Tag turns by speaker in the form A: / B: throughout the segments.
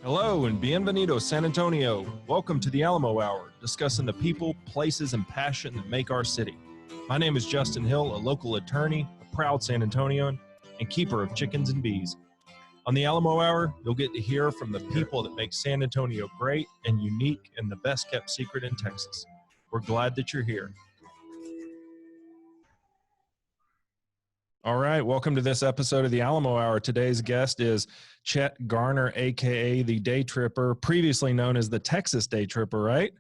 A: Hello and bienvenido, San Antonio. Welcome to the Alamo Hour, discussing the people, places, and passion that make our city. My name is Justin Hill, a local attorney, a proud San Antonian, and keeper of chickens and bees. On the Alamo Hour, you'll get to hear from the people that make San Antonio great and unique and the best kept secret in Texas. We're glad that you're here. All right, welcome to this episode of the Alamo Hour. Today's guest is Chet Garner, a.k.a. the Daytripper, previously known as the Texas Daytripper, right?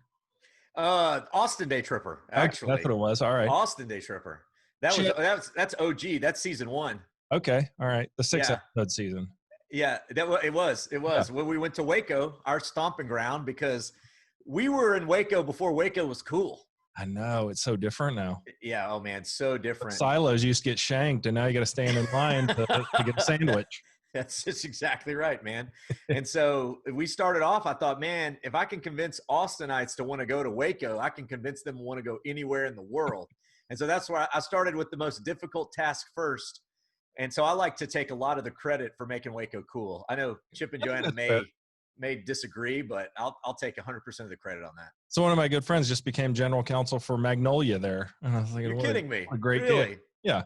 B: Austin Daytripper, actually.
A: That's what it was. All right.
B: Austin Daytripper. That's OG. That's season 1.
A: Okay. All right. The 6 episode season.
B: Yeah, it was. Yeah. When we went to Waco, our stomping ground, because we were in Waco before Waco was cool.
A: I know. It's so different now.
B: Yeah. Oh, man. So different.
A: Silos used to get shanked, and now you got to stand in line to get a sandwich.
B: That's exactly right, man. And so we started off, I thought, man, if I can convince Austinites to want to go to Waco, I can convince them to want to go anywhere in the world. And so that's why I started with the most difficult task first. And so I like to take a lot of the credit for making Waco cool. I know Chip and Joanna may disagree, but I'll take 100% of the credit on that.
A: So one of my good friends just became general counsel for Magnolia there. And I was like,
B: you're kidding me.
A: A great gig. Yeah.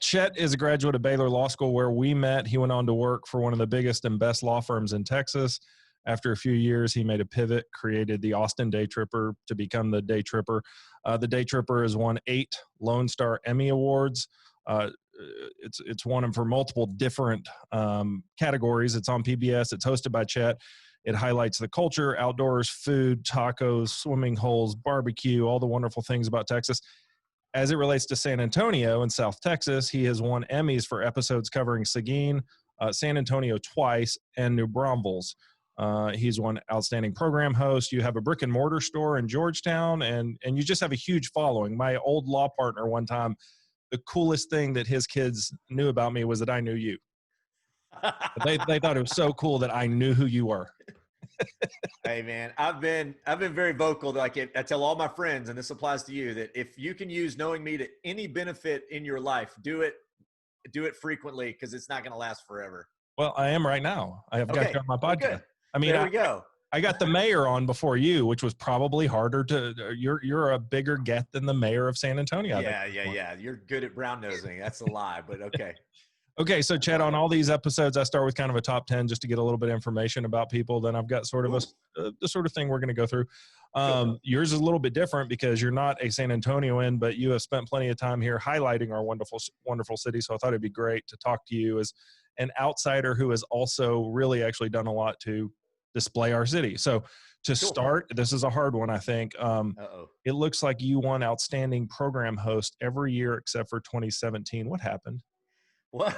A: Chet is a graduate of Baylor Law School where we met. He went on to work for one of the biggest and best law firms in Texas. After a few years, he made a pivot, created the Austin Daytripper to become the Daytripper. The Daytripper has won 8 Lone Star Emmy Awards. It's won them for multiple different categories. It's on PBS. It's hosted by Chet. It highlights the culture, outdoors, food, tacos, swimming holes, barbecue, all the wonderful things about Texas. As it relates to San Antonio and South Texas, he has won Emmys for episodes covering Seguin, San Antonio twice, and New Braunfels. He's won Outstanding Program Host. You have a brick and mortar store in Georgetown, and you just have a huge following. My old law partner one time, the coolest thing that his kids knew about me was that I knew you. They thought it was so cool that I knew who you were.
B: Hey man, I've been very vocal. I tell all my friends, and this applies to you, that if you can use knowing me to any benefit in your life, do it frequently, because it's not going to last forever.
A: Well, I am right now. I have got you on my podcast.
B: Good.
A: I mean,
B: there we go.
A: I got the mayor on before you, which was probably harder to. You're a bigger get than the mayor of San Antonio.
B: Yeah. You're good at brown nosing. That's a lie, but okay.
A: Okay, so Chet, on all these episodes, I start with kind of a top 10 just to get a little bit of information about people. Then I've got sort of the sort of thing we're going to go through. Yours is a little bit different because you're not a San Antonioan, but you have spent plenty of time here highlighting our wonderful, wonderful city. So I thought it'd be great to talk to you as an outsider who has also really actually done a lot to display our city. So to start, this is a hard one, I think. It looks like you won Outstanding Program Host every year except for 2017. What happened?
B: Whoa.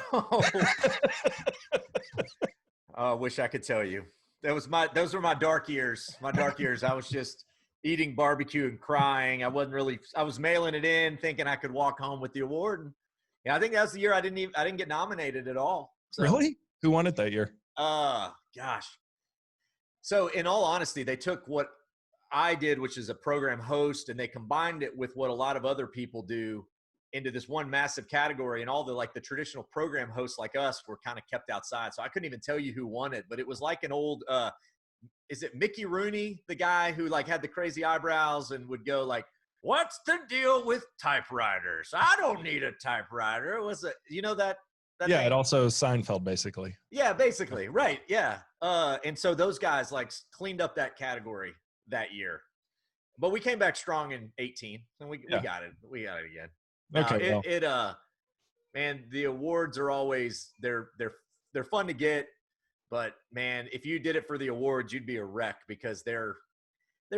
B: I wish I could tell you. Those were my dark years. I was just eating barbecue and crying. I was mailing it in thinking I could walk home with the award. And yeah, I think that was the year I didn't get nominated at all. So,
A: really? Who won it that year?
B: Gosh. So in all honesty, they took what I did, which is a program host, and they combined it with what a lot of other people do into this one massive category, and all the traditional program hosts like us were kind of kept outside. So I couldn't even tell you who won it, but it was like an old, is it Mickey Rooney, the guy who had the crazy eyebrows and would go like, "What's the deal with typewriters? I don't need a typewriter." Was it, that
A: yeah,
B: name?
A: It also Seinfeld, basically.
B: Yeah, basically. Right. Yeah. And so those guys cleaned up that category that year, but we came back strong in 18 and we got it. We got it again.
A: Okay.
B: Man, the awards are always they're fun to get, but man, if you did it for the awards, you'd be a wreck because they're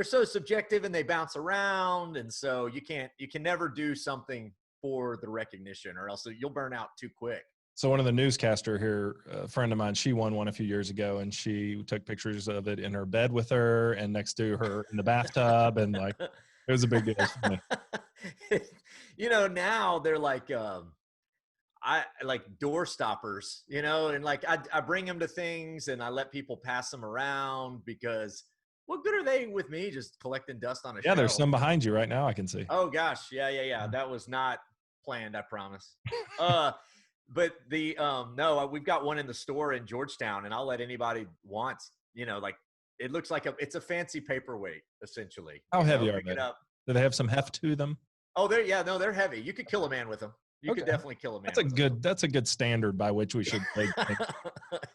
B: so subjective and they bounce around, and so you can never do something for the recognition, or else you'll burn out too quick.
A: So one of the newscaster here, a friend of mine, she won one a few years ago, and she took pictures of it in her bed with her and next to her in the bathtub, and it was a big deal for me.
B: Now they're I like door stoppers, and I bring them to things and I let people pass them around because what good are they with me just collecting dust on a shelf?
A: Yeah, there's some behind you right now, I can see.
B: Oh gosh. Yeah. That was not planned, I promise. But we've got one in the store in Georgetown, and I'll let anybody wants like it looks like it's a fancy paperweight essentially.
A: How heavy are
B: Pick
A: they?
B: it up.
A: Do they have some heft to them?
B: Oh, they're heavy. You could kill a man with them. You could definitely kill a man.
A: That's a good standard by which we should play.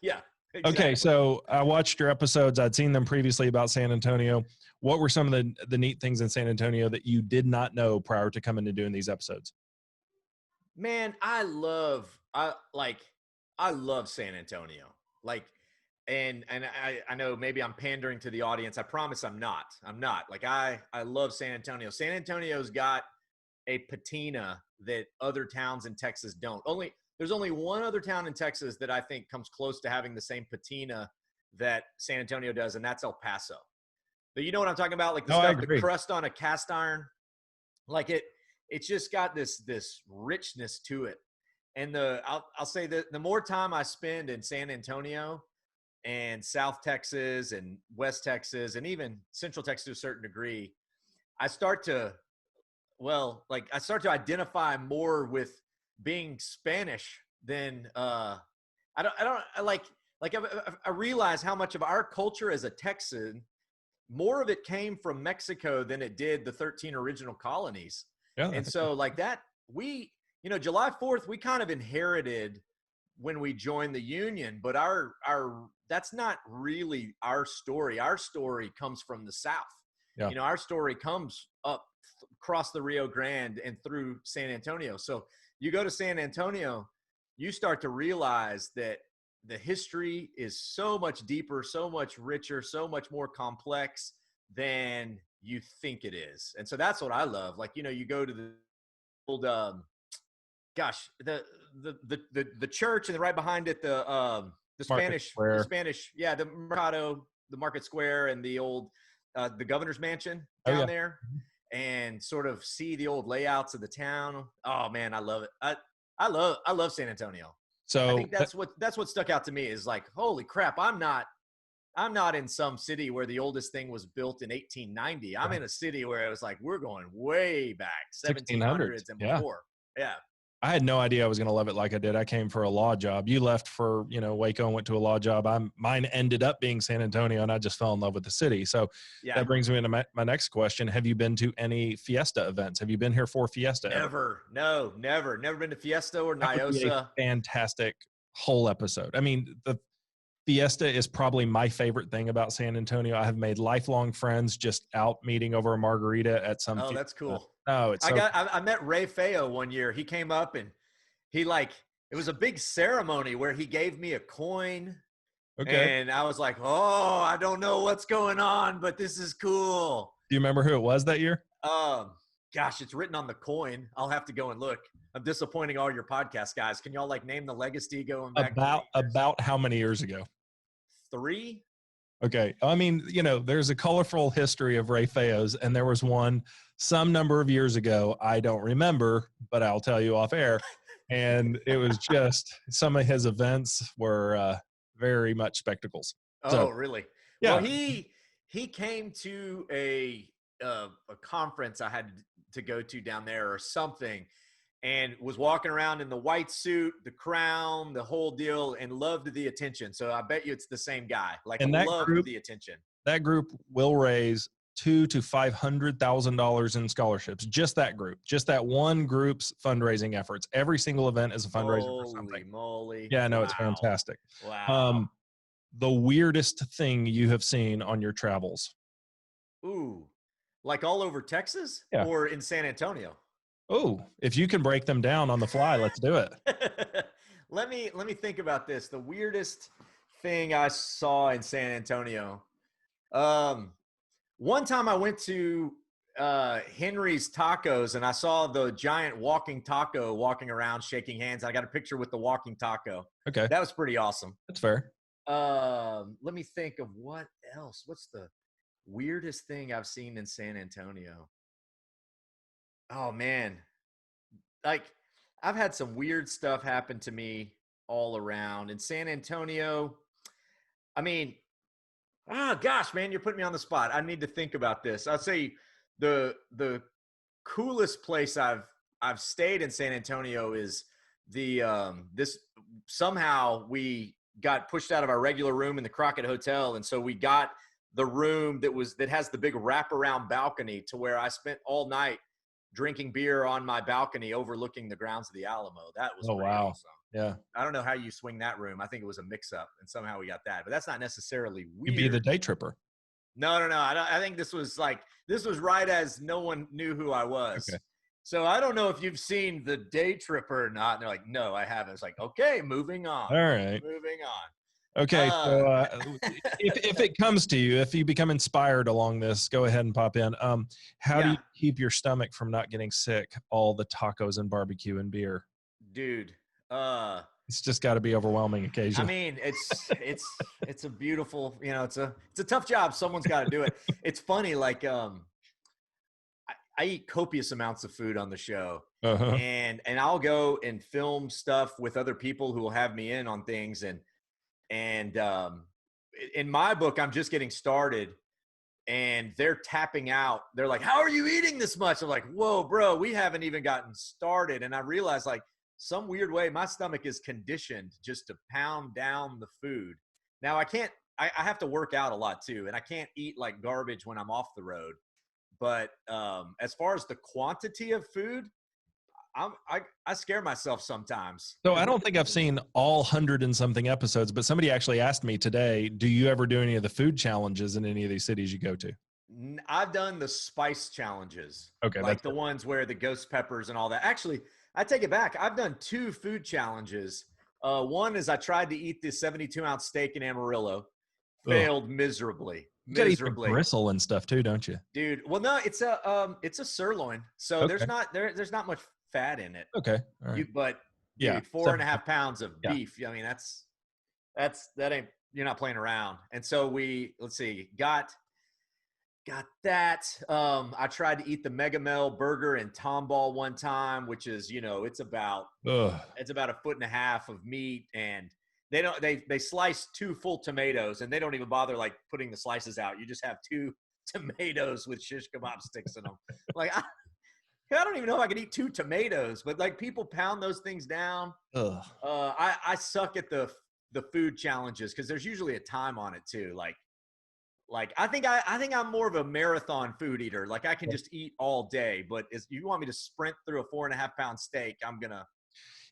B: Yeah. Exactly.
A: Okay, so I watched your episodes. I'd seen them previously about San Antonio. What were some of the neat things in San Antonio that you did not know prior to coming to doing these episodes?
B: Man, I love San Antonio. Like, and I know maybe I'm pandering to the audience. I promise I'm not. Like, I love San Antonio. San Antonio's got a patina that other towns in Texas don't. There's only one other town in Texas that I think comes close to having the same patina that San Antonio does, and that's El Paso. But you know what I'm talking about? Like the crust on a cast iron, like it's just got this richness to it. And I'll say that the more time I spend in San Antonio and South Texas and West Texas and even Central Texas to a certain degree, I start to identify more with being Spanish than I realize how much of our culture as a Texan, more of it came from Mexico than it did the 13 original colonies. Yeah. And so like that, July 4th, we kind of inherited when we joined the Union, but that's not really our story. Our story comes from the South. Yeah. Our story comes up across the Rio Grande and through San Antonio. So you go to San Antonio, you start to realize that the history is so much deeper, so much richer, so much more complex than you think it is. And so that's what I love. Like, you go to the old, the church, and right behind it, the Spanish, the Mercado, the Market Square, and the old, the governor's mansion down there. And sort of see the old layouts of the town. Oh man, I love it. I love San Antonio. So I think that's what stuck out to me is like, holy crap, I'm not in some city where the oldest thing was built in 1890. I'm in a city where it was like, we're going way back, 1700s and before. Yeah.
A: I had no idea I was going to love it like I did. I came for a law job. You left for, Waco and went to a law job. Mine ended up being San Antonio, and I just fell in love with the city. So that brings me into my next question. Have you been to any Fiesta events? Have you been here for Fiesta?
B: Never. No, never been to Fiesta or Niosa.
A: Fantastic whole episode. I mean, the Fiesta is probably my favorite thing about San Antonio. I have made lifelong friends just out meeting over a margarita at some.
B: Oh, that's cool.
A: Oh,
B: I met Ray Feo one year. He came up and it was a big ceremony where he gave me a coin. Okay. And I was like, oh, I don't know what's going on, but this is cool.
A: Do you remember who it was that year?
B: Gosh, it's written on the coin. I'll have to go and look. I'm disappointing all your podcast guys. Can y'all name the legacy going back?
A: About how many years ago?
B: 3.
A: Okay. I mean, there's a colorful history of Ray Feo's, and there was one some number of years ago. I don't remember, but I'll tell you off air. And it was just some of his events were very much spectacles.
B: Oh, really? Yeah. Well, he came to a conference I had to go to down there or something, and was walking around in the white suit, the crown, the whole deal, and loved the attention. So I bet you it's the same guy. Loved the attention.
A: That group will raise $200,000 to $500,000 in scholarships. Just that group, just that one group's fundraising efforts. Every single event is a fundraiser for something.
B: Holy moly!
A: Yeah, no, it's fantastic.
B: Wow.
A: The weirdest thing you have seen on your travels?
B: Ooh, like all over Texas or in San Antonio?
A: Oh, if you can break them down on the fly, let's do it.
B: Let me think about this. The weirdest thing I saw in San Antonio. One time I went to Henry's Tacos, and I saw the giant walking taco walking around shaking hands. I got a picture with the walking taco.
A: Okay.
B: That was pretty awesome.
A: That's fair.
B: Let me think of what else. What's the weirdest thing I've seen in San Antonio? Oh man, I've had some weird stuff happen to me all around in San Antonio. I mean, gosh, man, you're putting me on the spot. I need to think about this. I'll say the coolest place I've stayed in San Antonio is somehow we got pushed out of our regular room in the Crockett Hotel. And so we got the room that has the big wraparound balcony to where I spent all night drinking beer on my balcony overlooking the grounds of the Alamo. That was pretty awesome.
A: Yeah.
B: I don't know how you swing that room. I think it was a mix-up, and somehow we got that. But that's not necessarily weird.
A: You'd be the Daytripper.
B: No. I think this was right as no one knew who I was.
A: Okay.
B: So I don't know if you've seen the Daytripper or not. And they're like, no, I haven't. It's like, okay, moving on.
A: All right.
B: Moving on.
A: Okay. So if it comes to you, if you become inspired along this, go ahead and pop in. How do you keep your stomach from not getting sick? All the tacos and barbecue and beer.
B: Dude.
A: It's just got to be overwhelming occasionally.
B: I mean, it's a beautiful, it's a tough job. Someone's got to do it. It's funny. Like, I eat copious amounts of food on the show, and I'll go and film stuff with other people who will have me in on things. And in my book, I'm just getting started, and they're tapping out. They're like, "How are you eating this much?" I'm like, "Whoa, bro, we haven't even gotten started." And I realized, like, some weird way, my stomach is conditioned just to pound down the food. Now I have to work out a lot too, and I can't eat like garbage when I'm off the road. But as far as the quantity of food, I scare myself sometimes.
A: So I don't think I've seen all 100 and something episodes, but somebody actually asked me today, do you ever do any of the food challenges in any of these cities you go to?
B: I've done the spice challenges.
A: Okay.
B: Like the ones where the ghost peppers and all that. Actually, I take it back. I've done 2 food challenges. One is I tried to eat the 72-ounce steak in Amarillo. Failed miserably.
A: You gotta eat the bristle and stuff too, don't you?
B: Dude, well, no, it's a sirloin, so there's not much fat in it.
A: Okay, all right.
B: But dude, 4.5 pounds of beef. I mean, that ain't, you're not playing around. And so let's see, got that. I tried to eat the Mega Mel burger in Tomball one time, which is, it's about a foot and a half of meat, and they slice 2 full tomatoes, and they don't even bother like putting the slices out. You just have 2 tomatoes with shish kebab sticks in them. Like, I don't even know if I could eat 2 tomatoes, but like people pound those things down. I suck at the food challenges because there's usually a time on it too. Like I think I'm more of a marathon food eater. Like I can just eat all day, but if you want me to sprint through a 4.5 pound steak, I'm gonna.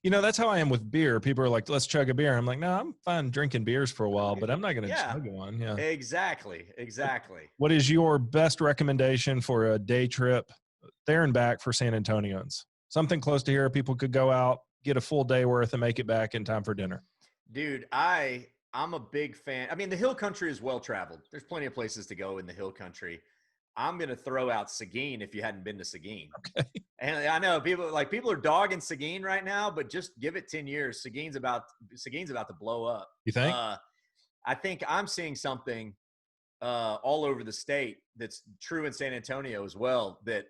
A: That's how I am with beer. People are like, let's chug a beer. I'm like, no, I'm fine drinking beers for a while, but I'm not going to chug one. Yeah,
B: exactly.
A: What is your best recommendation for a day trip there and back for San Antonians? Something close to here. People could go out, get a full day worth, and make it back in time for dinner.
B: Dude, I'm a big fan. I mean, the hill country is well traveled. There's plenty of places to go in the hill country. I'm going to throw out Seguin if you hadn't been to Seguin.
A: Okay.
B: And I know people are dogging Seguin right now, but just give it 10 years. Seguin's about to blow up.
A: You think?
B: I think I'm seeing something all over the state that's true in San Antonio as well, that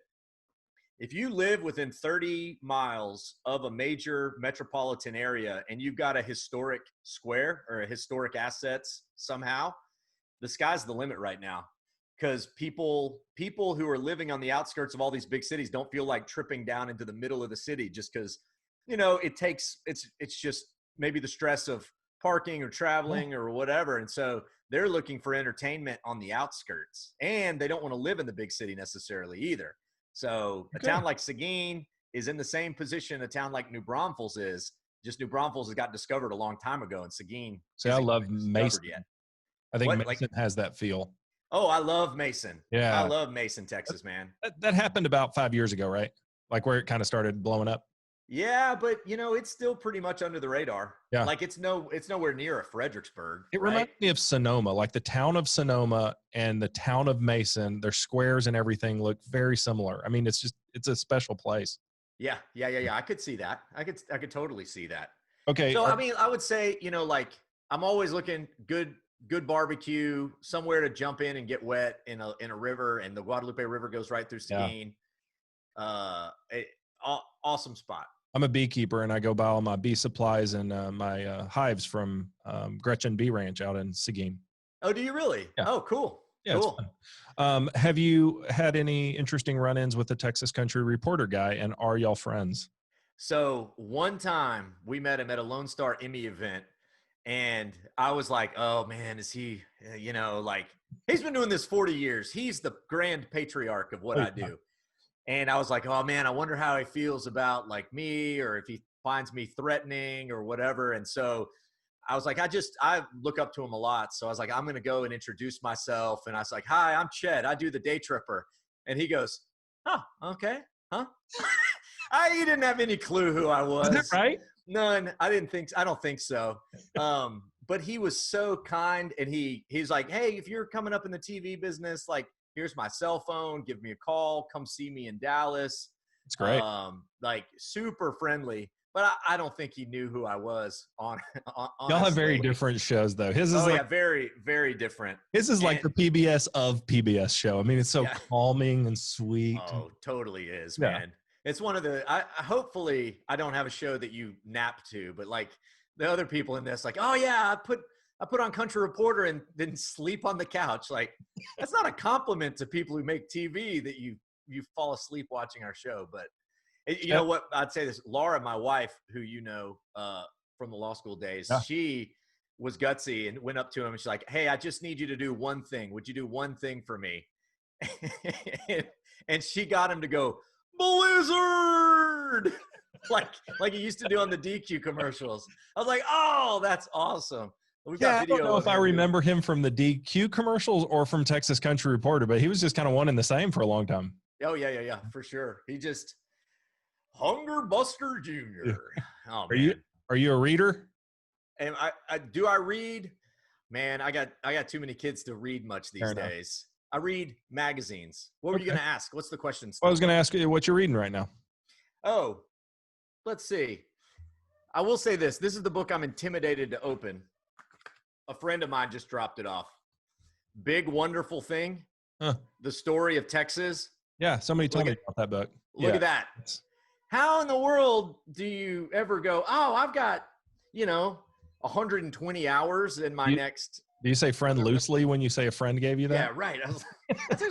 B: if you live within 30 miles of a major metropolitan area and you've got a historic square or a historic assets somehow, the sky's the limit right now. Because people who are living on the outskirts of all these big cities don't feel like tripping down into the middle of the city just because, it's just maybe the stress of parking or traveling or whatever. And so they're looking for entertainment on the outskirts, and they don't want to live in the big city necessarily either. So a town like Seguin is in the same position a town like New Braunfels is. Just New Braunfels has got discovered a long time ago, and Seguin.
A: See, I love Mason. Yet. I think Mason has that feel.
B: Oh, I love Mason.
A: Yeah.
B: I love Mason, Texas, man.
A: That happened about 5 years ago, right? Like where it kind of started blowing up.
B: Yeah, but it's still pretty much under the radar.
A: Yeah.
B: Like it's nowhere near a Fredericksburg.
A: It reminds me of Sonoma, like the town of Sonoma and the town of Mason. Their squares and everything look very similar. I mean, it's a special place.
B: Yeah. I could see that. I could totally see that.
A: Okay.
B: So, I mean, I would say, like I'm always looking good barbecue, somewhere to jump in and get wet in a river, and the Guadalupe River goes right through Seguin. Awesome spot.
A: I'm a beekeeper, and I go buy all my bee supplies and my hives from Gretchen Bee Ranch out in Seguin.
B: Oh, do you really?
A: Yeah.
B: Oh, cool.
A: Yeah, cool. Have you had any interesting run-ins with the Texas Country Reporter guy, and are y'all friends?
B: So one time we met him at a Lone Star Emmy event, And I was like, oh man, is he, like he's been doing this 40 years. He's the grand patriarch of what
A: Oh,
B: I do. And I was like, oh man, I wonder how he feels about like me, or if he finds me threatening or whatever. And so I was like, I look up to him a lot. So I was like, I'm going to go and introduce myself. And I was like, hi, I'm Chet. I do the Daytripper. And he goes, oh, okay. Huh? He didn't have any clue who I was.
A: Is that right?
B: None. I don't think so. But he was so kind, and he's like, hey, if you're coming up in the TV business, like, here's my cell phone, give me a call, come see me in Dallas.
A: It's great.
B: Like super friendly, but I don't think he knew who I was
A: Y'all have very different shows though. His is
B: very, very different.
A: His is like the PBS of PBS show. I mean, it's so calming and sweet.
B: Oh, totally is, man. It's one of the, hopefully I don't have a show that you nap to, but like the other people in this, like, oh yeah, I put on Country Reporter and then sleep on the couch. Like, that's not a compliment to people who make TV that you fall asleep watching our show. But you know what? I'd say this, Laura, my wife, who from the law school days, she was gutsy and went up to him and she's like, hey, I just need you to do one thing. Would you do one thing for me? and she got him to go, Blizzard! like he used to do on the DQ commercials. I was like, oh, that's awesome.
A: I don't know if I remember him from the DQ commercials or from Texas Country Reporter, but he was just kind of one and the same for a long time.
B: Oh, yeah, for sure. He just Hunger Buster Jr. Oh, man.
A: Are you a reader?
B: And do I read? Man, I got too many kids to read much these days. I read magazines. What were you going to ask? What's the question?
A: I was going to ask you what you're reading right now.
B: Oh, let's see. I will say this. This is the book I'm intimidated to open. A friend of mine just dropped it off. Big Wonderful Thing. Huh. The Story of Texas.
A: Yeah, somebody told me about that book.
B: Look at that. How in the world do you ever go, oh, I've got, 120 hours in my next.
A: Do you say friend loosely when you say a friend gave you that?
B: Yeah, right. I was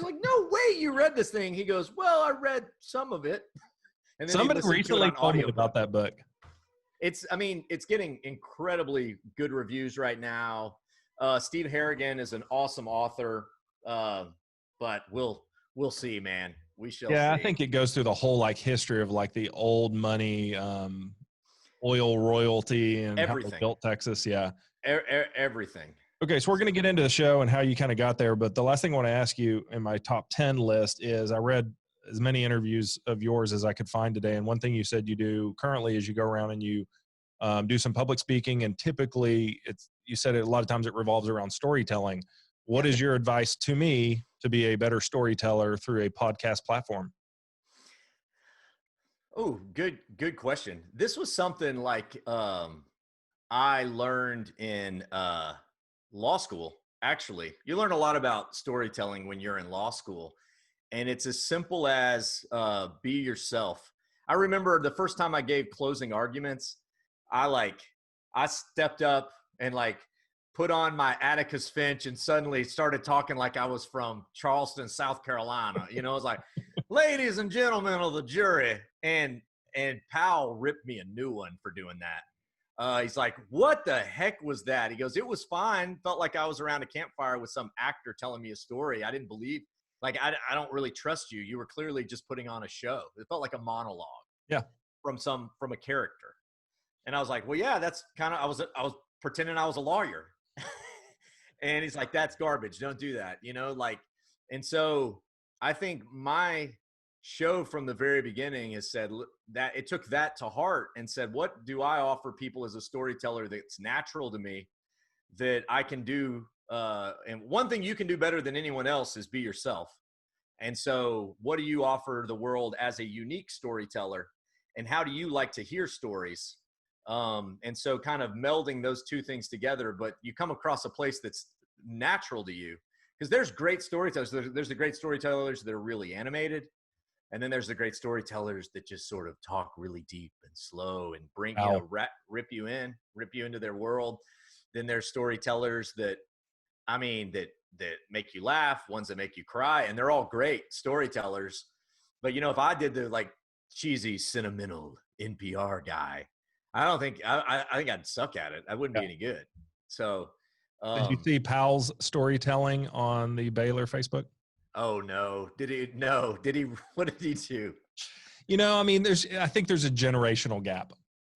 B: like, no way you read this thing. He goes, well, I read some of it. And then
A: somebody recently told me about that book.
B: It's getting incredibly good reviews right now. Steve Harrigan is an awesome author, but we'll see, man. We shall see.
A: I think it goes through the whole history of the old money, oil royalty and
B: everything.
A: How they built Texas. Yeah.
B: Everything.
A: Okay. So we're going to get into the show and how you kind of got there. But the last thing I want to ask you in my top 10 list is I read as many interviews of yours as I could find today. And one thing you said you do currently is you go around and you do some public speaking. And typically you said a lot of times it revolves around storytelling. What is your advice to me to be a better storyteller through a podcast platform?
B: Oh, good question. This was something I learned in law school. Actually, you learn a lot about storytelling when you're in law school, and it's as simple as be yourself. I remember the first time I gave closing arguments, I stepped up and put on my Atticus Finch and suddenly started talking like I was from Charleston, South Carolina. It was like, ladies and gentlemen of the jury. And Powell ripped me a new one for doing that. He's like, what the heck was that? He goes, it was fine. Felt like I was around a campfire with some actor telling me a story. I didn't believe, I don't really trust you. You were clearly just putting on a show. It felt like a monologue.
A: Yeah. From
B: a character. And I was like, well, yeah, that's kind of, I was pretending I was a lawyer. And he's like, that's garbage. Don't do that. And so I think my show from the very beginning has said that it took that to heart and said, what do I offer people as a storyteller that's natural to me that I can do? And one thing you can do better than anyone else is be yourself. And so what do you offer the world as a unique storyteller? And how do you like to hear stories? And so kind of melding those two things together, but you come across a place that's natural to you, because there's great storytellers. There's the great storytellers that are really animated. And then there's the great storytellers that just sort of talk really deep and slow and bring, rip you into their world. Then there's storytellers that make you laugh, ones that make you cry, and they're all great storytellers. But if I did the cheesy, sentimental NPR guy, I don't think I think I'd suck at it. I wouldn't
A: Yeah.
B: be any good. So,
A: Did you see Powell's storytelling on the Baylor Facebook?
B: oh no, did he? No, did he? What did he do?
A: I mean, I think there's a generational gap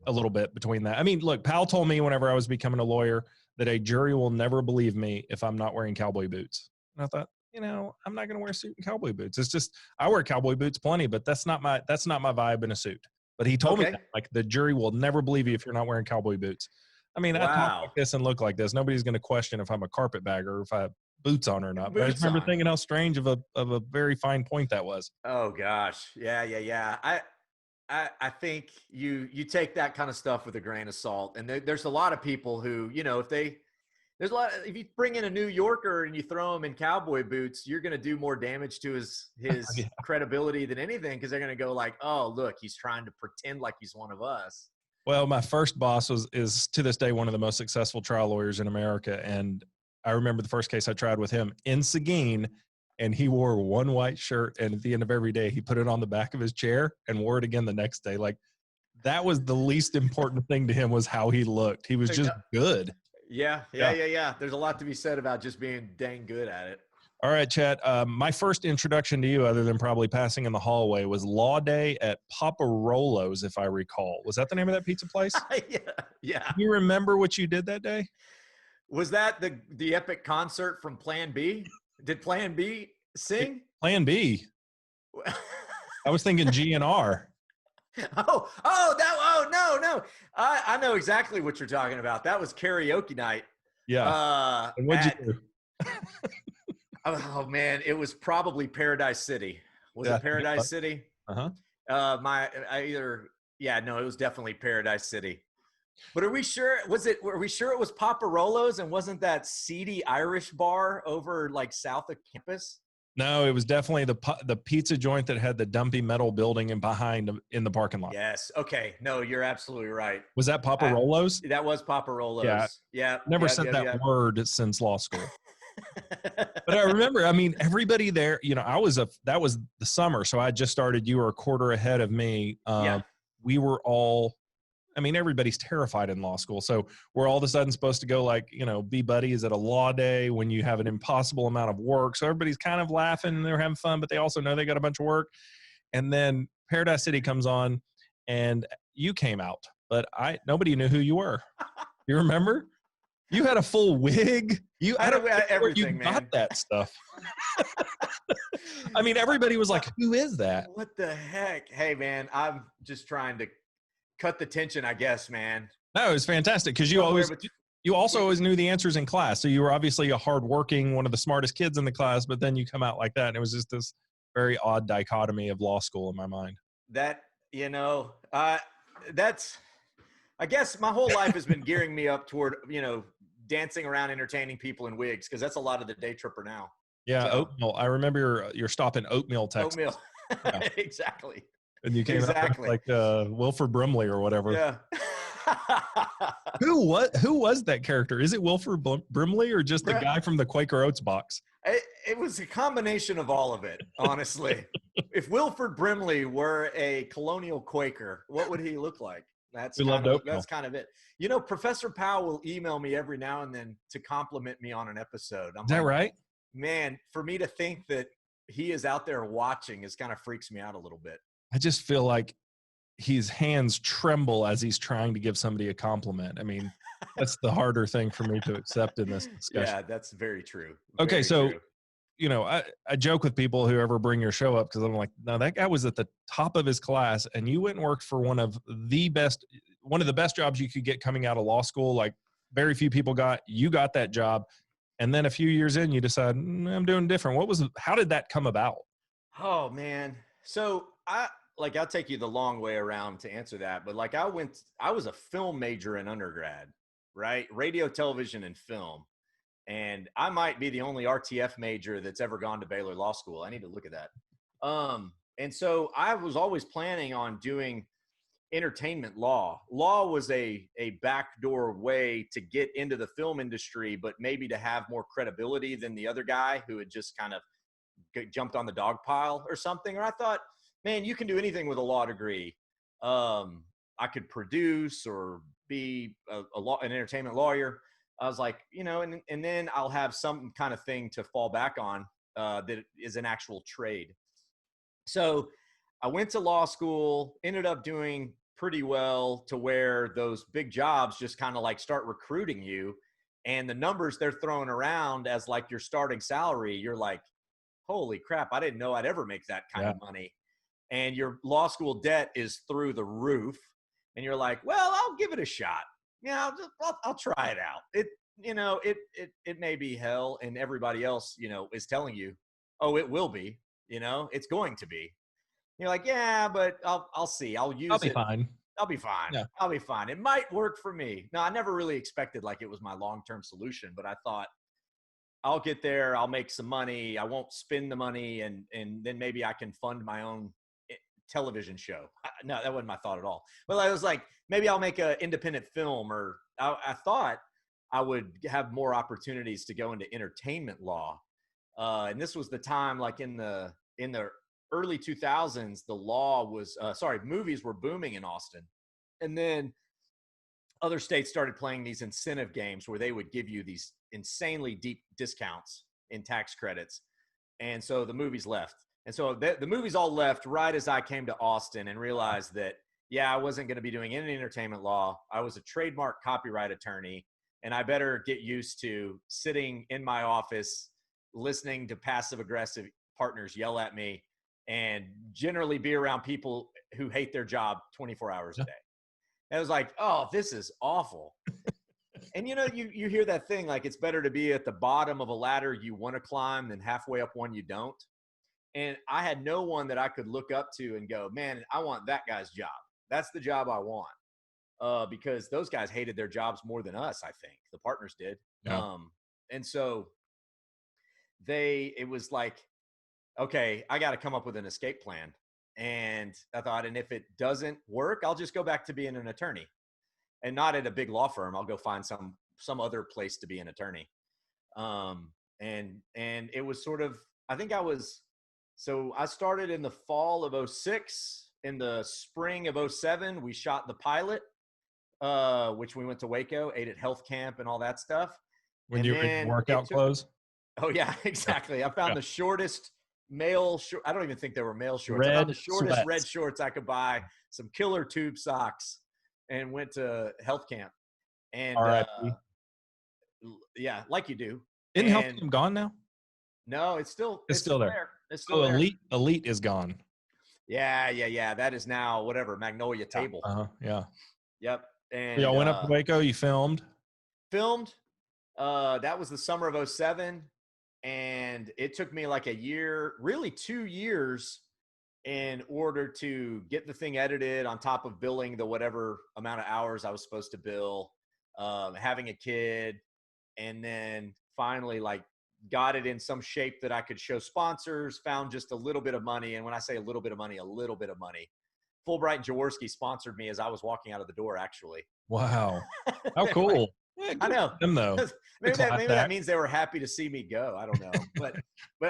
A: a little bit between that. I mean, look, Powell told me whenever I was becoming a lawyer that a jury will never believe me if I'm not wearing cowboy boots. And I thought, I'm not going to wear a suit and cowboy boots. It's just, I wear cowboy boots plenty, but that's not my vibe in a suit. But he told me
B: Okay.
A: that, like, the jury will never believe you if you're not wearing cowboy boots. I mean, I talk like
B: Wow.
A: this and look like this. Nobody's going to question if I'm a carpetbagger or if I have boots on or not. But I just
B: Boots
A: remember
B: on.
A: thinking how strange of a very fine point that was.
B: Oh gosh. Yeah. I think you take that kind of stuff with a grain of salt. And there's a lot of people who, if you bring in a New Yorker and you throw him in cowboy boots, you're going to do more damage to his
A: Yeah.
B: credibility than anything. Cause they're going to go like, oh, look, he's trying to pretend like he's one of us.
A: Well, my first boss is to this day one of the most successful trial lawyers in America. And I remember the first case I tried with him in Seguin, and he wore one white shirt. And at the end of every day, he put it on the back of his chair and wore it again the next day. Like, that was the least important thing to him, was how he looked. He was just good.
B: Yeah. There's a lot to be said about just being dang good at it.
A: All right, Chet. My first introduction to you, other than probably passing in the hallway, was Law Day at Papa Rolo's, if I recall. Was that the name of that pizza place?
B: Yeah.
A: Do you remember what you did that day?
B: Was that the epic concert from Plan B? Did Plan B sing?
A: Plan B. I was thinking GNR.
B: No. I know exactly what you're talking about. That was karaoke night.
A: Yeah. And what'd you do?
B: Oh man, it was probably Paradise City. Was it Paradise City?
A: Uh-huh.
B: It was definitely Paradise City. But were we sure it was Papa Rolo's, and wasn't that seedy Irish bar over like south of campus?
A: No, it was definitely the pizza joint that had the dumpy metal building in the parking lot.
B: Yes. Okay. No, you're absolutely right.
A: Was that Papa Rolo's?
B: That was Papa Rolo's. Yeah.
A: Never said that word since law school. But I remember, I mean, everybody there, that was the summer. So I just started, you were a quarter ahead of me. We were all, I mean, everybody's terrified in law school. So we're all of a sudden supposed to go be buddies at a law day when you have an impossible amount of work. So everybody's kind of laughing and they're having fun, but they also know they got a bunch of work. And then Paradise City comes on and you came out, but nobody knew who you were. You remember? You had a full wig. I don't know everything, man. Got that stuff. I mean, everybody was like, who is that?
B: What the heck? Hey, man, I'm just trying to cut the tension, I guess, man.
A: No, it was fantastic because you also always knew the answers in class. So you were obviously a hardworking, one of the smartest kids in the class, but then you come out like that. And it was just this very odd dichotomy of law school in my mind.
B: I guess my whole life has been gearing me up toward, dancing around, entertaining people in wigs, because that's a lot of the Daytripper now.
A: Yeah, so, Oatmeal. I remember your stop in Oatmeal, Texas.
B: Oatmeal, yeah. Exactly.
A: And you came out like Wilford Brimley or whatever.
B: Yeah.
A: Who was that character? Is it Wilford Brimley or just the guy from the Quaker Oats box?
B: It was a combination of all of it, honestly. If Wilford Brimley were a colonial Quaker, what would he look like? That's kind of it. Professor Powell will email me every now and then to compliment me on an episode.
A: Is that right?
B: Man, for me to think that he is out there watching kind of freaks me out a little bit.
A: I just feel like his hands tremble as he's trying to give somebody a compliment. I mean, that's the harder thing for me to accept in this discussion.
B: Yeah, that's very true.
A: Okay, so I joke with people who ever bring your show up because I'm like, no, that guy was at the top of his class, and you went and worked for one of the best jobs you could get coming out of law school. Like, very few people got that job, and then a few years in, you decide I'm doing different. How did that come about?
B: Oh man, so I'll take you the long way around to answer that, but I was a film major in undergrad, right? Radio, television, and film. And I might be the only RTF major that's ever gone to Baylor Law School. I need to look at that. And so I was always planning on doing entertainment law. Law was a backdoor way to get into the film industry, but maybe to have more credibility than the other guy who had just kind of jumped on the dog pile or something. Or I thought, man, you can do anything with a law degree. I I could produce or be an entertainment lawyer. I was like, and then I'll have some kind of thing to fall back on that is an actual trade. So I went to law school, ended up doing pretty well to where those big jobs just kind of like start recruiting you, and the numbers they're throwing around as like your starting salary, you're like, holy crap, I didn't know I'd ever make that kind of money. And your law school debt is through the roof. And you're like, well, I'll give it a shot. I'll try it out. It may be hell, and everybody else, is telling you, oh, it will be, it's going to be. You're like, yeah, but I'll see. I'll be
A: fine.
B: I'll be fine.
A: Yeah.
B: I'll be fine. It might work for me. No, I never really expected like it was my long-term solution, but I thought I'll get there. I'll make some money. I won't spend the money. And then maybe I can fund my own television show. No, that wasn't my thought at all. But I was like, maybe I'll make an independent film, or I thought I would have more opportunities to go into entertainment law. And this was the time, like in the early 2000s, the law was, movies were booming in Austin. And then other states started playing these incentive games where they would give you these insanely deep discounts in tax credits. And so the movies left. And so the movies all left right as I came to Austin and realized that, I wasn't going to be doing any entertainment law. I was a trademark copyright attorney, and I better get used to sitting in my office, listening to passive aggressive partners yell at me, and generally be around people who hate their job 24 hours a day. And I was like, oh, this is awful. And you hear that thing, like it's better to be at the bottom of a ladder you want to climb than halfway up one you don't. And I had no one that I could look up to and go, man, I want that guy's job. That's the job I want. Because those guys hated their jobs more than us, I think. The partners did.
A: Yeah.
B: And so it was like, okay, I got to come up with an escape plan. And I thought, and if it doesn't work, I'll just go back to being an attorney, and not at a big law firm. I'll go find some other place to be an attorney. And it was sort of, so I started in the fall of 06. In the spring of 07, we shot the pilot, which we went to Waco, ate at health camp and all that stuff.
A: When you were in workout clothes?
B: Oh, yeah, exactly. I found the shortest male short. I don't even think they were male shorts. I found the shortest red shorts I could buy, some killer tube socks, and went to health camp. And like you do.
A: Isn't health camp gone now?
B: No, it's still
A: there.
B: It's still there.
A: Elite is gone.
B: Yeah. That is now whatever, Magnolia Table.
A: Yeah.
B: Yep. And
A: y'all went up to Waco. You filmed.
B: That was the summer of 07. And it took me like a year, really 2 years, in order to get the thing edited on top of billing the whatever amount of hours I was supposed to bill, having a kid, and then finally like got it in some shape that I could show sponsors, found just a little bit of money. And when I say a little bit of money, Fulbright and Jaworski sponsored me as I was walking out of the door, actually.
A: Wow. How cool.
B: Yeah, I know.
A: Them though.
B: maybe that means they were happy to see me go. I don't know. But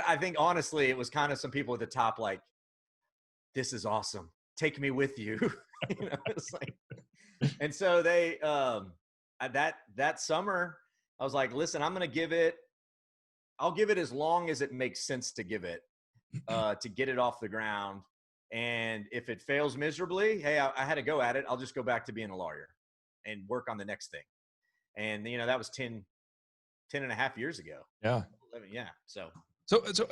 B: I think honestly, it was kind of some people at the top like, this is awesome. Take me with you. It's like, and so they, that summer, I was like, listen, I'll give it as long as it makes sense to give it, to get it off the ground. And if it fails miserably, hey, I had to go at it. I'll just go back to being a lawyer and work on the next thing. And, that was 10 and a half years ago.
A: Yeah.
B: 11, yeah. So,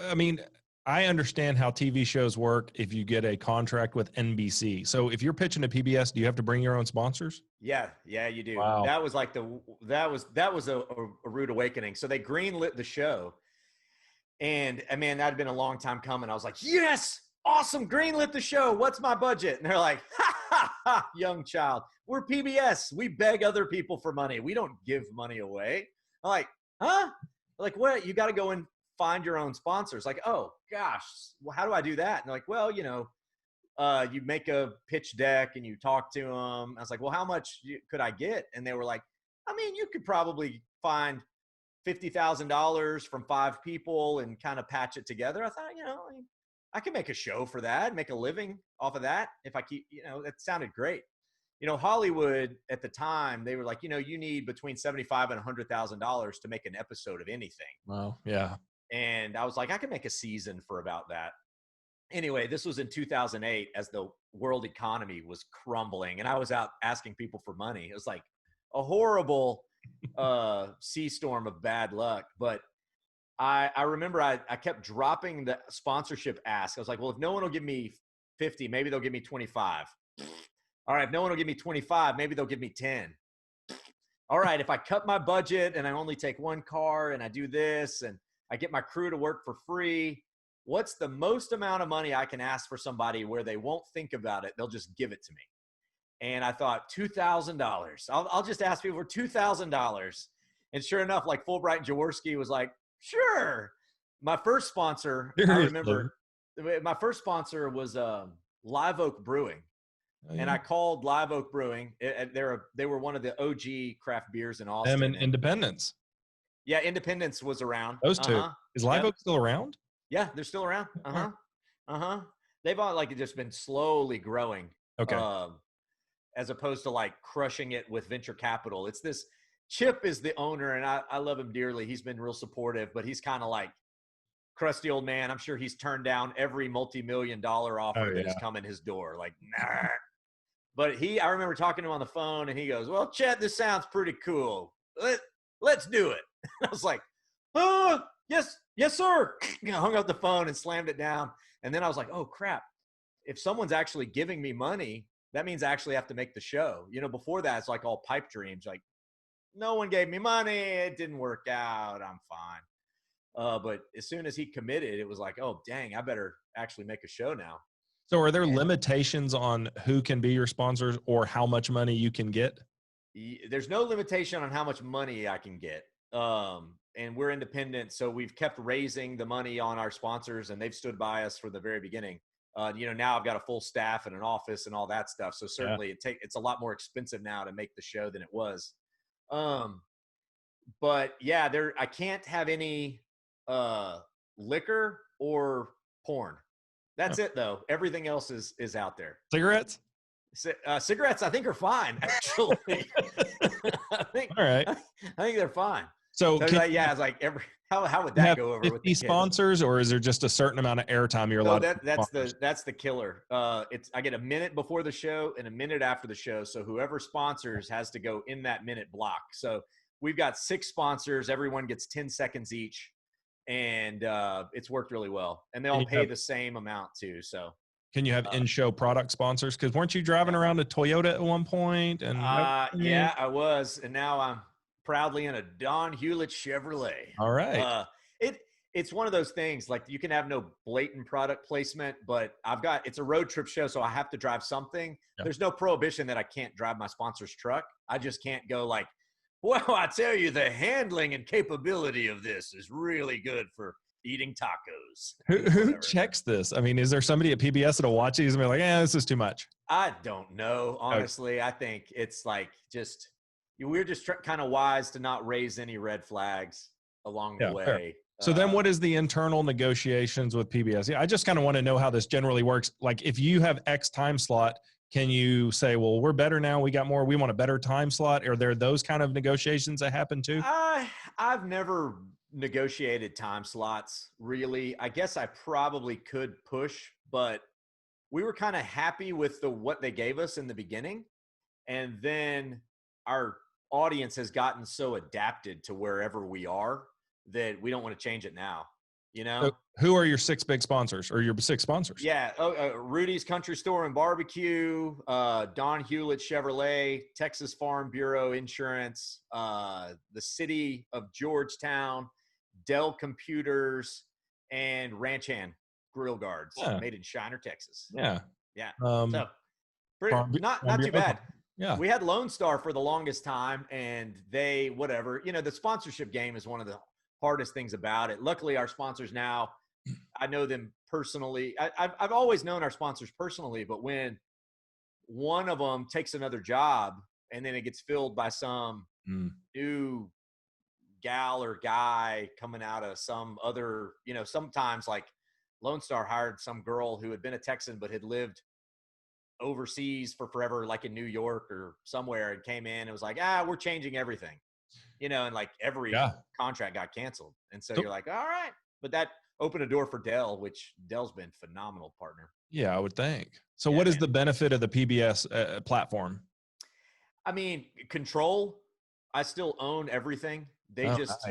A: I mean, I understand how TV shows work if you get a contract with NBC. So if you're pitching to PBS, do you have to bring your own sponsors?
B: Yeah, you do.
A: Wow.
B: That was like that was a rude awakening. So they greenlit the show. And I mean, that had been a long time coming. I was like, yes, awesome, greenlit the show. What's my budget? And they're like, ha, young child, we're PBS. We beg other people for money. We don't give money away. I'm like, huh? They're like, what? You got to go and find your own sponsors. Like, oh gosh, well, how do I do that? And they're like, well, you make a pitch deck and you talk to them. I was like, well, how much could I get? And they were like, I mean, you could probably find $50,000 from 5 people and kind of patch it together. I thought, I can make a show for that, make a living off of that. If I keep, it sounded great. Hollywood at the time, they were like, you need between $75 and $100,000 to make an episode of anything.
A: Wow. Yeah.
B: And I was like, I can make a season for about that. Anyway, this was in 2008 as the world economy was crumbling, and I was out asking people for money. It was like a horrible sea storm of bad luck. But I remember I kept dropping the sponsorship ask. I was like, well, if no one will give me 50, maybe they'll give me 25. All right, if no one will give me 25, maybe they'll give me 10. All right, if I cut my budget and I only take one car and I do this and I get my crew to work for free, what's the most amount of money I can ask for somebody where they won't think about it? They'll just give it to me. And I thought, $2,000. I'll just ask people for $2,000. And sure enough, like Fulbright and Jaworski was like, sure. My first sponsor, I remember, my first sponsor was Live Oak Brewing. Oh, yeah. And I called Live Oak Brewing. They were one of the OG craft beers in Austin.
A: Them and Independence.
B: Yeah, Independence was around.
A: Those two. Is Live Oak still around?
B: Yeah, they're still around. They've all just been slowly growing.
A: Okay.
B: As opposed to like crushing it with venture capital. It's this Chip is the owner, and I love him dearly. He's been real supportive, but he's kind of like crusty old man. I'm sure he's turned down every multi-million-dollar offer that has come in his door. Like, nah. But I remember talking to him on the phone, and he goes, well, Chet, this sounds pretty cool. Let's do it. I was like, yes, sir. Hung up the phone and slammed it down. And then I was like, oh, crap. If someone's actually giving me money, that means I actually have to make the show. Before that, it's like all pipe dreams. Like, no one gave me money. It didn't work out. I'm fine. But as soon as he committed, it was like, oh, dang, I better actually make a show now.
A: So are there limitations on who can be your sponsors or how much money you can get?
B: There's no limitation on how much money I can get. And we're independent. So we've kept raising the money on our sponsors, and they've stood by us from the very beginning. Now I've got a full staff and an office and all that stuff. So certainly it's a lot more expensive now to make the show than it was. But yeah, I can't have any liquor or porn. That's it though. Everything else is out there.
A: Cigarettes?
B: Cigarettes, I think, are fine. Actually,
A: all right.
B: I think they're fine.
A: So
B: it's like how would that go over 50 with the
A: sponsors, or is there just a certain amount of airtime you're allowed?
B: That's the killer. I get a minute before the show and a minute after the show. So whoever sponsors has to go in that minute block. So we've got 6 sponsors. Everyone gets 10 seconds each, and it's worked really well. And they all pay the same amount too. So
A: can you have in-show product sponsors? Because weren't you driving around a Toyota at one point? And
B: yeah, I was, and now I'm proudly in a Don Hewlett Chevrolet.
A: All right.
B: It's one of those things, like, you can have no blatant product placement, but it's a road trip show, so I have to drive something. Yep. There's no prohibition that I can't drive my sponsor's truck. I just can't go like, well, I tell you, the handling and capability of this is really good for eating tacos.
A: Who checks this? I mean, is there somebody at PBS that'll watch these and be like, this is too much?
B: I don't know. Honestly, okay. I think it's like we're just kind of wise to not raise any red flags along the way. Fair.
A: So then what is the internal negotiations with PBS? Yeah, I just kind of want to know how this generally works. Like, if you have X time slot, can you say, well, we're better now, we got more, we want a better time slot? Are there those kind of negotiations that happen too?
B: I've never negotiated time slots, really. I guess I probably could push, but we were kind of happy with what they gave us in the beginning. And then our audience has gotten so adapted to wherever we are that we don't want to change it now. So
A: who are your 6 big sponsors, or your 6 sponsors?
B: Yeah. Rudy's Country Store and Barbecue, Don Hewlett Chevrolet, Texas Farm Bureau Insurance, the City of Georgetown, Dell Computers, and Ranch Hand Grill Guards, made in Shiner, Texas.
A: Yeah.
B: Yeah. So not too bad.
A: Yeah.
B: We had Lone Star for the longest time, and the sponsorship game is one of the hardest things about it. Luckily, our sponsors now, I know them personally. I've always known our sponsors personally, but when one of them takes another job and then it gets filled by some new gal or guy coming out of some other, sometimes like Lone Star hired some girl who had been a Texan but had lived overseas for forever, like in New York or somewhere, and came in and was like, we're changing everything, and like every contract got canceled. And so you're like, all right. But that opened a door for Dell, which Dell's been phenomenal partner.
A: Yeah, I would think. So what is the benefit of the PBS platform?
B: I mean, control. I still own everything. They just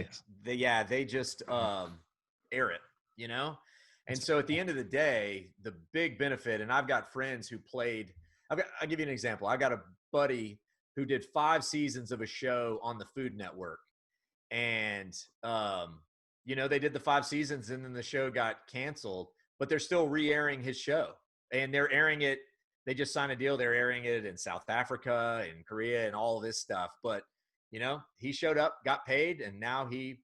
B: air it, And so at the end of the day, the big benefit, and I've got friends who played, I'll give you an example. I got a buddy who did 5 seasons of a show on the Food Network. And, they did the 5 seasons and then the show got canceled, but they're still re-airing his show. And they're airing it. They just signed a deal. They're airing it in South Africa and Korea and all this stuff. But, he showed up, got paid, and now he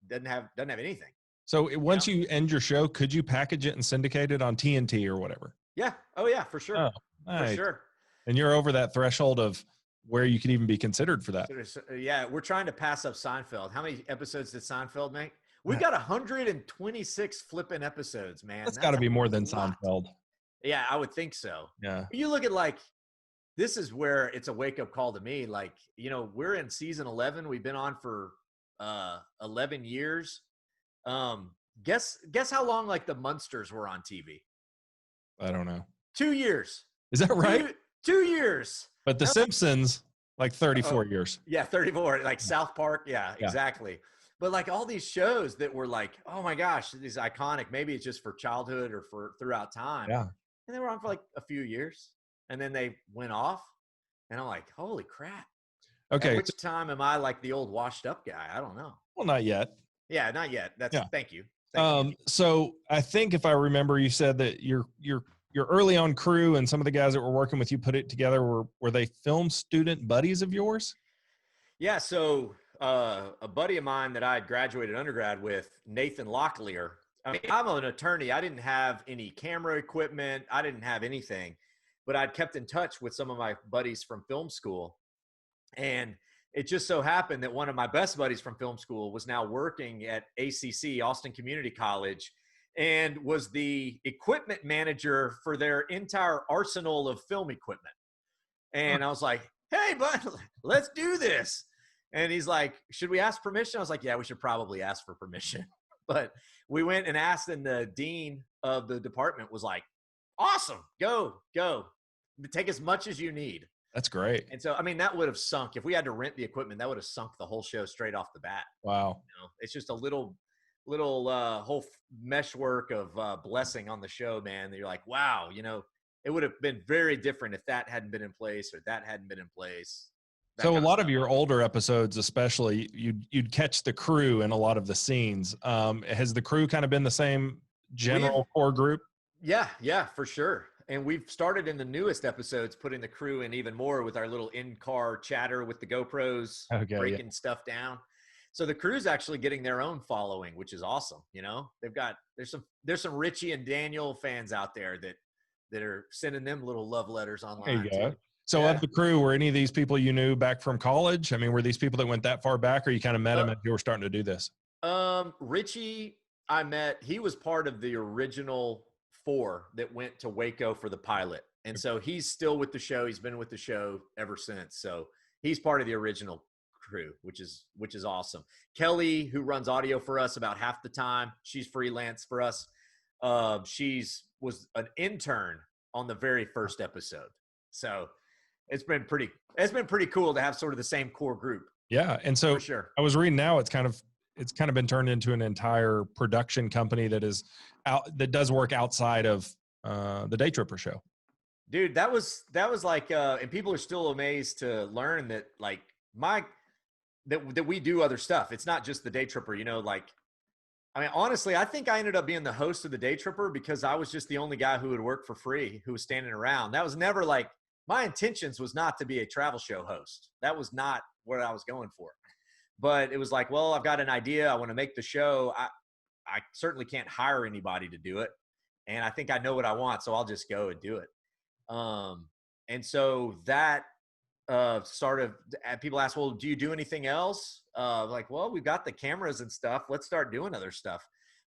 B: doesn't have anything.
A: So once you end your show, could you package it and syndicate it on TNT or whatever?
B: Yeah. Oh yeah, for sure.
A: Oh, nice.
B: For sure.
A: And you're over that threshold of where you could even be considered for that.
B: Yeah. We're trying to pass up Seinfeld. How many episodes did Seinfeld make? We've got 126 flipping episodes, man.
A: That's got to be more than Seinfeld.
B: Yeah, I would think so.
A: Yeah.
B: You look at this is where it's a wake-up call to me. We're in season 11. We've been on for 11 years. Guess how long the Munsters were on TV?
A: I don't know.
B: 2 years.
A: Is that right?
B: 2 years.
A: But The Simpsons, 34 years.
B: Yeah, 34. South Park. Yeah, exactly. But all these shows that were oh my gosh, these iconic. Maybe it's just for childhood or for throughout time.
A: Yeah.
B: And they were on for a few years, and then they went off, and I'm like, holy crap.
A: Okay.
B: At which time am I the old washed up guy? I don't know.
A: Well, not yet.
B: Yeah, not yet. Thank you.
A: So I think if I remember, you said that your early on crew and some of the guys that were working with you put it together. Were they film student buddies of yours?
B: Yeah. So a buddy of mine that I had graduated undergrad with, Nathan Locklear. I mean, I'm an attorney. I didn't have any camera equipment. I didn't have anything, but I'd kept in touch with some of my buddies from film school. And it just so happened that one of my best buddies from film school was now working at ACC, Austin Community College, and was the equipment manager for their entire arsenal of film equipment. And I was like, hey, bud, let's do this. And he's like, should we ask permission? I was like, yeah, we should probably ask for permission. But we went and asked, and the dean of the department was like, awesome, go. Take as much as you need.
A: That's great.
B: And so, I mean, that would have sunk. If we had to rent the equipment, that would have sunk the whole show straight off the bat.
A: Wow.
B: It's just a little whole meshwork of blessing on the show, man. That you're like, wow, it would have been very different if that hadn't been in place or that hadn't been in place.
A: So a lot of your older episodes, especially, you'd catch the crew in a lot of the scenes. Has the crew kind of been the same general core group?
B: Yeah, for sure. And we've started in the newest episodes putting the crew in even more with our little in-car chatter with the GoPros, breaking stuff down. So the crew's actually getting their own following, which is awesome. There's some Richie and Daniel fans out there that are sending them little love letters online.
A: There you go. So of the crew, were any of these people you knew back from college? I mean, were these people that went that far back, or you kind of met them as you were starting to do this?
B: Richie, I met. He was part of the original 4 that went to Waco for the pilot. And so he's still with the show. He's been with the show ever since. So he's part of the original crew, which is awesome. Kelly, who runs audio for us about half the time, she's freelance for us. Was an intern on the very first episode. So it's been pretty cool to have sort of the same core group.
A: Yeah. And so
B: for sure.
A: I was reading now, it's kind of been turned into an entire production company that does work outside of the Daytripper show.
B: Dude, that was and people are still amazed to learn that that we do other stuff. It's not just the Daytripper, I mean, honestly, I think I ended up being the host of the Daytripper because I was just the only guy who would work for free, who was standing around. That was never my intentions was not to be a travel show host. That was not what I was going for. But it was well, I've got an idea. I want to make the show. I certainly can't hire anybody to do it. And I think I know what I want, so I'll just go and do it. And so that started, people ask, well, do you do anything else? Well, we've got the cameras and stuff. Let's start doing other stuff.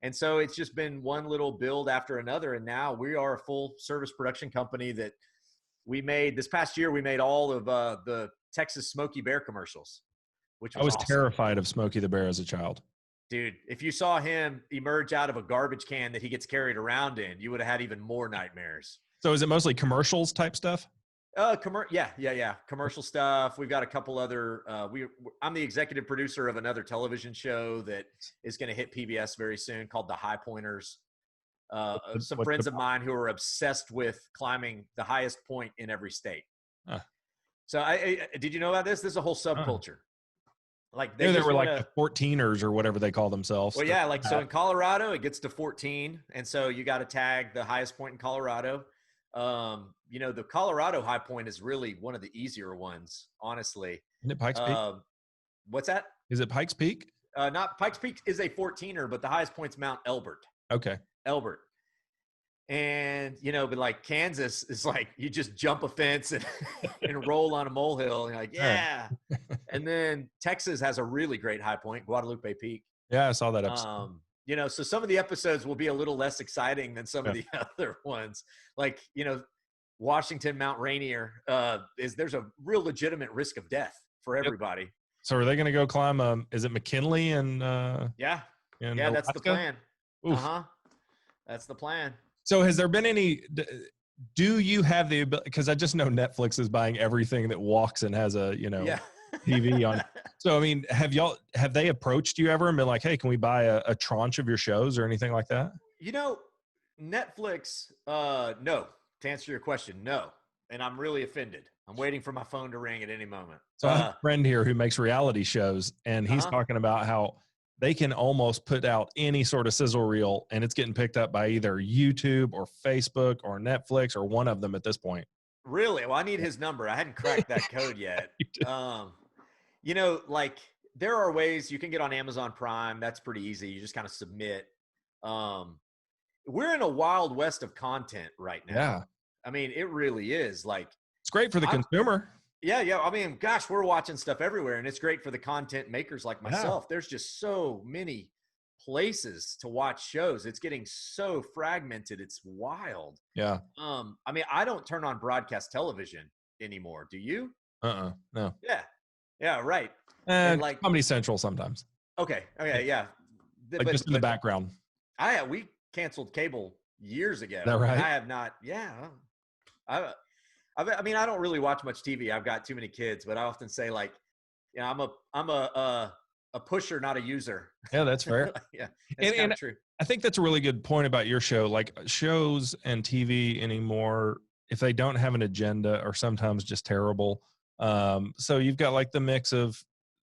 B: And so it's just been one little build after another. And now we are a full service production company that this past year, we made all of the Texas Smokey Bear commercials, which was
A: I was
B: awesome.
A: terrified of Smokey the Bear as a child.
B: Dude, if you saw him emerge out of a garbage can that he gets carried around in, you would have had even more nightmares.
A: So is it mostly commercials type stuff?
B: Yeah. Commercial stuff. We've got a couple other. I'm the executive producer of another television show that is going to hit PBS very soon called The High Pointers. Some friends of mine who are obsessed with climbing the highest point in every state. So did you know about this? This is a whole subculture. Like
A: they were like the 14ers or whatever they call themselves.
B: Well, yeah, like so in Colorado, it gets to 14, and so you got to tag the highest point in Colorado. The Colorado high point is really one of the easier ones, honestly.
A: Isn't it Pikes Peak?
B: What's that?
A: Is it Pikes Peak?
B: Not Pikes Peak is a 14er, but the highest point's Mount Elbert.
A: Okay.
B: Elbert. And, but like Kansas is like, you just jump a fence and roll on a molehill. And you're like, yeah. And then Texas has a really great high point, Guadalupe Peak.
A: Yeah, I saw that episode.
B: So some of the episodes will be a little less exciting than some of the other ones. Like, Washington, Mount Rainier, there's a real legitimate risk of death for everybody. Yep.
A: So are they going to go climb, is it McKinley and
B: yeah,
A: Alaska?
B: That's the plan. Oof. That's the plan.
A: So has there been any, do you have the ability, because I just know Netflix is buying everything that walks and has a, TV on. So, I mean, have they approached you ever and been like, hey, can we buy a tranche of your shows or anything like that?
B: Netflix, no, to answer your question, no. And I'm really offended. I'm waiting for my phone to ring at any moment.
A: So I have a friend here who makes reality shows, and he's talking about how they can almost put out any sort of sizzle reel and it's getting picked up by either YouTube or Facebook or Netflix or one of them at this point.
B: Really? Well, I need his number. I hadn't cracked that code yet. There are ways you can get on Amazon Prime. That's pretty easy. You just kind of submit. We're in a wild west of content right now.
A: Yeah.
B: I mean, it really is. Like,
A: it's great for the consumer.
B: Yeah. I mean, gosh, we're watching stuff everywhere, and it's great for the content makers like myself. Yeah. There's just so many places to watch shows. It's getting so fragmented. It's wild.
A: Yeah.
B: I mean, I don't turn on broadcast television anymore. Do you?
A: No.
B: Yeah. Right.
A: And like Comedy Central sometimes.
B: Okay. Yeah.
A: Like just in the background.
B: We canceled cable years ago.
A: Is that right?
B: I have not. Yeah. I mean, I don't really watch much TV. I've got too many kids, but I often say I'm a pusher, not a user.
A: Yeah, that's fair.
B: Yeah, that's true.
A: I think that's a really good point about your show. Like shows and TV anymore, if they don't have an agenda, are sometimes just terrible. So you've got like the mix of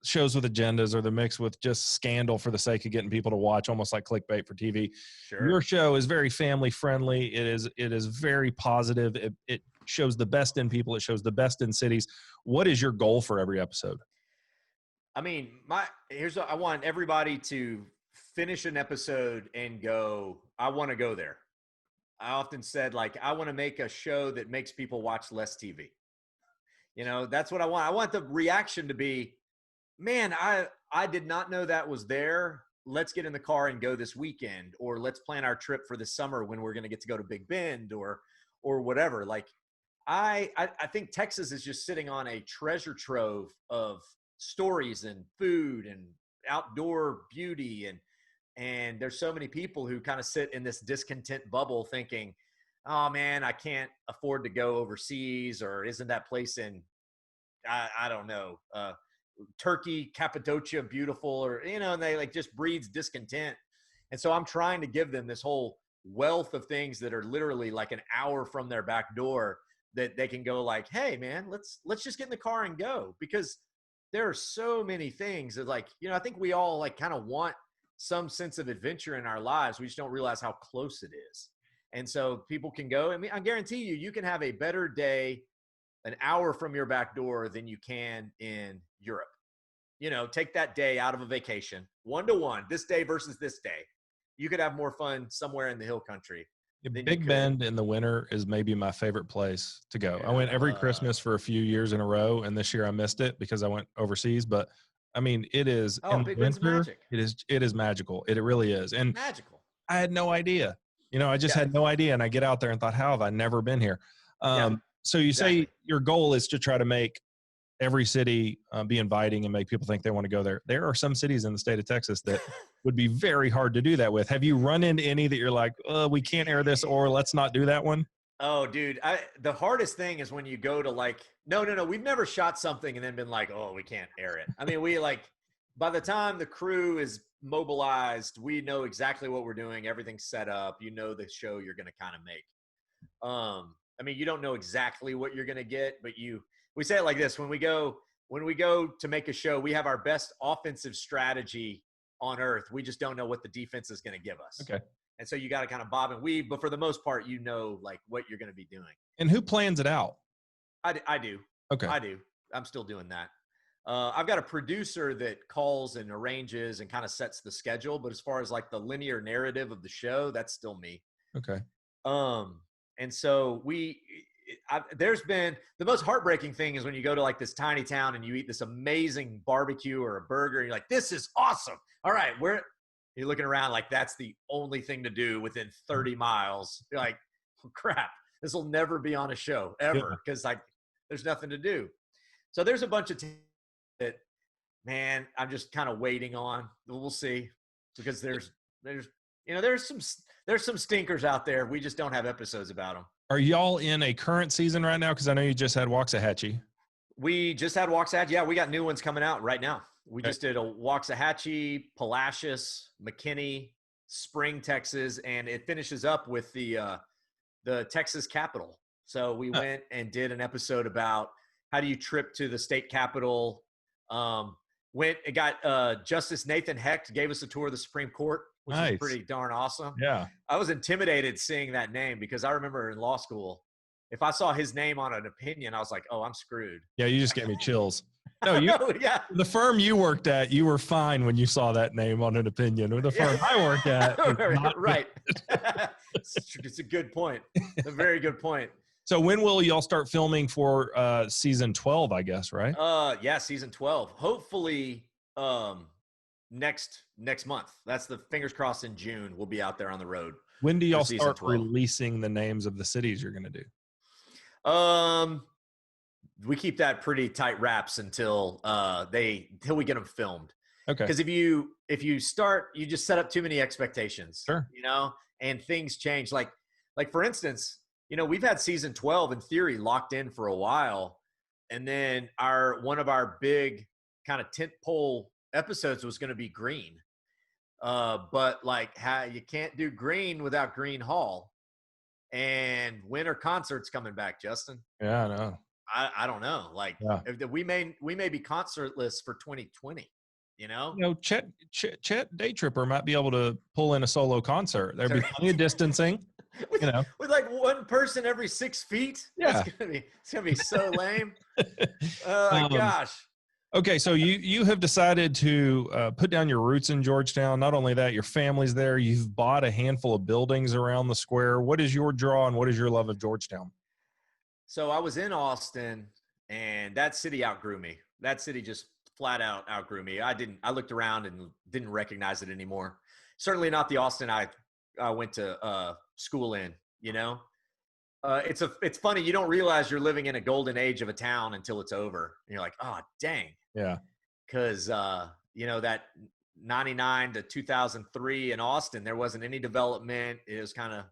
A: shows with agendas or the mix with just scandal for the sake of getting people to watch, almost like clickbait for TV.
B: Sure.
A: Your show is very family friendly. It is very positive. It shows the best in people. It shows the best in cities. What is your goal for every episode?
B: I mean, I want everybody to finish an episode and go, I want to go there. I often said, I want to make a show that makes people watch less TV. That's what I want. I want the reaction to be, man, I did not know that was there. Let's get in the car and go this weekend, or let's plan our trip for the summer when we're going to get to go to Big Bend or whatever. I think Texas is just sitting on a treasure trove of stories and food and outdoor beauty. And there's so many people who kind of sit in this discontent bubble thinking, oh man, I can't afford to go overseas, or isn't that place in, I don't know, Turkey, Cappadocia, beautiful, or, and they just breeds discontent. And so I'm trying to give them this whole wealth of things that are literally like an hour from their back door that they can go hey man, let's just get in the car and go, because there are so many things that I think we all kind of want some sense of adventure in our lives. We just don't realize how close it is. And so people can go. I mean, I guarantee you can have a better day an hour from your back door than you can in Europe. Take that day out of a vacation, 1-to-1, this day versus this day. You could have more fun somewhere in the hill country.
A: Big Bend in the winter is maybe my favorite place to go. I went every Christmas for a few years in a row, and this year I missed it because I went overseas. But I mean, it is in
B: Big Bend's
A: winter.
B: Magic.
A: It is magical. It really is. And
B: magical.
A: I had no idea. I just had no idea. And I get out there and thought, how have I never been here? So you
B: Exactly.
A: say your goal is to try to make every city be inviting and make people think they want to go there. There are some cities in the state of Texas that would be very hard to do that with. Have you run into any that you're like, we can't air this, or let's not do that one?
B: Oh, dude, the hardest thing is when you go to like, no, we've never shot something and then been like, oh, we can't air it. I mean, we like, by the time the crew is mobilized, we know exactly what we're doing. Everything's set up. You know the show you're going to kind of make. I mean, you don't know exactly what you're going to get, but we say it like this: when we go to make a show, we have our best offensive strategy on earth. We just don't know what the defense is going to give us.
A: Okay.
B: And so you got to kind of bob and weave, but for the most part, you know, like what you're going to be doing.
A: And who plans it out?
B: I do.
A: Okay.
B: I do. I'm still doing that. I've got a producer that calls and arranges and kind of sets the schedule, but as far as like the linear narrative of the show, that's still me.
A: Okay.
B: And so there's been the most heartbreaking thing is when you go to like this tiny town and you eat this amazing barbecue or a burger. And you're like, this is awesome. All right. You're looking around like that's the only thing to do within 30 miles. You're like, oh, crap, this will never be on a show ever because like there's nothing to do. So there's a bunch of that, man, I'm just kind of waiting on. We'll see because there's some stinkers out there. We just don't have episodes about them.
A: Are y'all in a current season right now? Because I know you just had Waxahachie.
B: We just had Waxahachie. Yeah, we got new ones coming out right now. We just did a Waxahachie, Palacios, McKinney, Spring, Texas, and it finishes up with the Texas Capitol. So we went and did an episode about how do you trip to the state capitol. Justice Nathan Hecht gave us a tour of the Supreme Court, which is pretty darn awesome.
A: Yeah.
B: I was intimidated seeing that name because I remember in law school, if I saw his name on an opinion, I was like, oh, I'm screwed.
A: Yeah, you just gave me chills. No,
B: yeah.
A: The firm you worked at, you were fine when you saw that name on an opinion. Or the firm I work at.
B: Right. It's a good point. A very good point.
A: So when will y'all start filming for season 12, I guess, right?
B: Yeah, season 12. Hopefully next month. That's the fingers crossed in June. We'll be out there on the road.
A: When do y'all start releasing the names of the cities you're going to do?
B: We keep that pretty tight wraps until we get them filmed.
A: Okay.
B: Because if you start, you just set up too many expectations.
A: Sure.
B: You know, and things change. Like for instance, you know, we've had season 12 in theory locked in for a while, and then one of our big kind of tentpole episodes was going to be Green. But like you can't do Green without Green Hall, and winter concerts coming back, Justin.
A: Yeah, I know.
B: I don't know. Like we may be concertless for 2020. You know,
A: Chet Daytripper might be able to pull in a solo concert. There'd be plenty of distancing.
B: with like one person every 6 feet.
A: Yeah,
B: it's gonna be so lame. Oh my gosh.
A: Okay, so you have decided to put down your roots in Georgetown. Not only that, your family's there. You've bought a handful of buildings around the square. What is your draw and what is your love of Georgetown?
B: So I was in Austin, and that city outgrew me. That city just flat out outgrew me. I looked around and didn't recognize it anymore. Certainly not the Austin I went to school in. You know, it's funny. You don't realize you're living in a golden age of a town until it's over. And you're like, oh, dang.
A: Yeah.
B: Because, that 99 to 2003 in Austin, there wasn't any development. It was kind of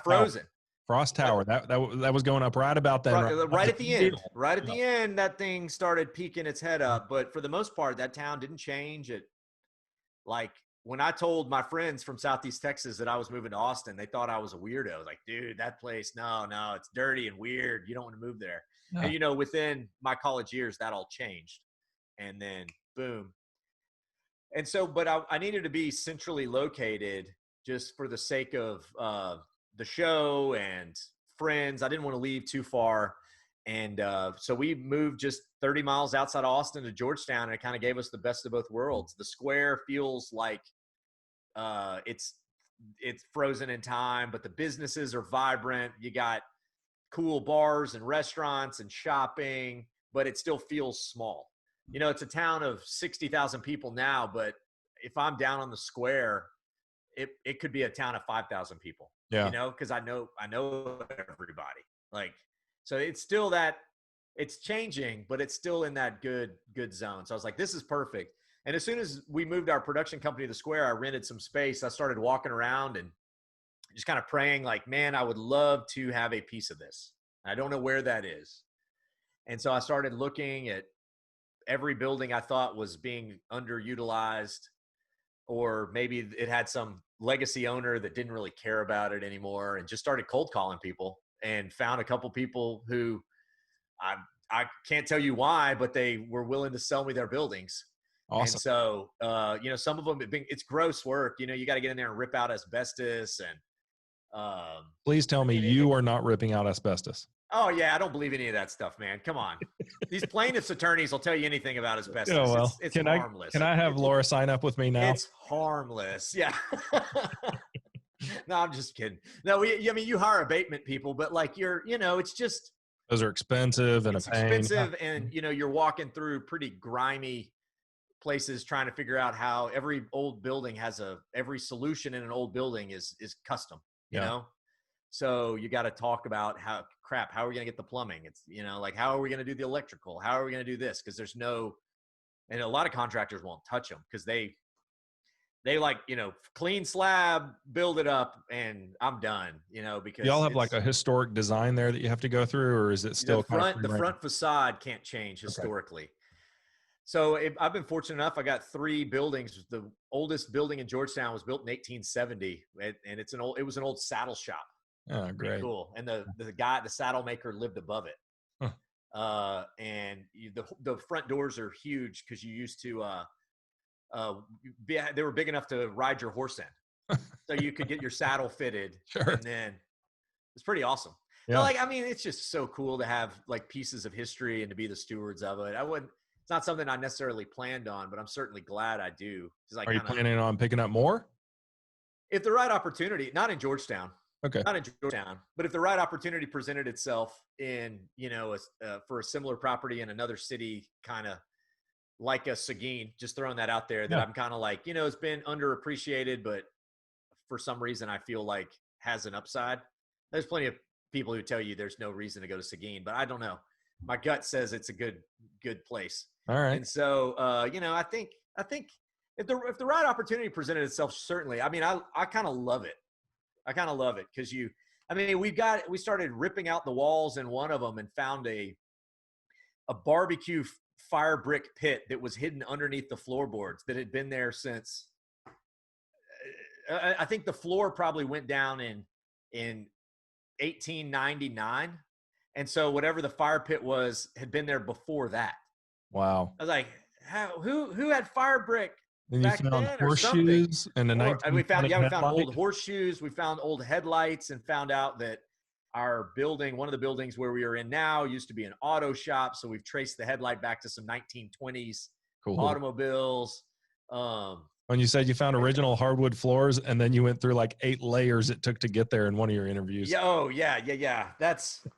B: frozen.
A: Frost Tower. That was going up right about then.
B: Right at the end. Right at the end, that thing started peeking its head up. But for the most part, that town didn't change. Like, when I told my friends from Southeast Texas that I was moving to Austin, they thought I was a weirdo. I was like, dude, that place, no, it's dirty and weird. You don't want to move there. No. And, within my college years, that all changed. And then, boom. And so, but I needed to be centrally located just for the sake of the show and friends. I didn't want to leave too far. And so we moved just 30 miles outside Austin to Georgetown, and it kind of gave us the best of both worlds. The square feels like it's frozen in time, but the businesses are vibrant. You got cool bars and restaurants and shopping, but it still feels small. It's a town of 60,000 people now, but if I'm down on the square, it could be a town of 5,000 people. Yeah. Because I know everybody. Like, So it's still that it's changing, but it's still in that good zone. So I was like, this is perfect. And as soon as we moved our production company to the Square, I rented some space. I started walking around and just kind of praying like, man, I would love to have a piece of this. I don't know where that is. And so I started looking at every building I thought was being underutilized, or maybe it had some legacy owner that didn't really care about it anymore, and just started cold calling people and found a couple people who I can't tell you why, but they were willing to sell me their buildings.
A: Awesome.
B: And so, some of them, it's gross work. You got to get in there and rip out asbestos. And
A: please tell me you are not ripping out asbestos.
B: Oh yeah, I don't believe any of that stuff, man. Come on, these plaintiffs' attorneys will tell you anything about asbestos.
A: Oh, well,
B: it's harmless.
A: Can I have Laura sign up with me now?
B: It's harmless. Yeah. No, I'm just kidding. No, you hire abatement people, but like it's just
A: those are expensive and
B: it's expensive, and you're walking through pretty grimy places trying to figure out how every old building has every solution in an old building is custom. You know. So you got to talk about how are we going to get the plumbing? It's, like, how are we going to do the electrical? How are we going to do this? Because and a lot of contractors won't touch them because they like, clean slab, build it up, and I'm done, because
A: y'all have like a historic design there that you have to go through, or is it still
B: the front facade can't change historically? Okay. So I've been fortunate enough. I got 3 buildings. The oldest building in Georgetown was built in 1870, and it was an old saddle shop.
A: Oh, great.
B: Pretty cool. And the saddle maker lived above it. Huh. And the front doors are huge because you used to, they were big enough to ride your horse in. So you could get your saddle fitted. Sure. And then it's pretty awesome. Yeah. It's just so cool to have like pieces of history and to be the stewards of it. It's not something I necessarily planned on, but I'm certainly glad I do.
A: Are you planning on picking up more?
B: If the right opportunity, not in Georgetown.
A: Okay.
B: Not in Georgetown, but if the right opportunity presented itself in, for a similar property in another city, kind of like a Seguin, just throwing that out there, that I'm kind of like, it's been underappreciated, but for some reason I feel like has an upside. There's plenty of people who tell you there's no reason to go to Seguin, but I don't know. My gut says it's a good place.
A: All right.
B: And so, I think if the right opportunity presented itself, certainly, I kind of love it. I kind of love it because we started ripping out the walls in one of them and found a barbecue fire brick pit that was hidden underneath the floorboards that had been there since, I think the floor probably went down in 1899. And so whatever the fire pit was had been there before that.
A: Wow.
B: I was like, who had fire brick?
A: And you found horseshoes and
B: we found old horseshoes. We found old headlights and found out that our building, one of the buildings where we are in now, used to be an auto shop. So we've traced the headlight back to some 1920s automobiles.
A: When you said you found original hardwood floors and then you went through like 8 layers it took to get there in one of your interviews.
B: Yeah. Oh yeah.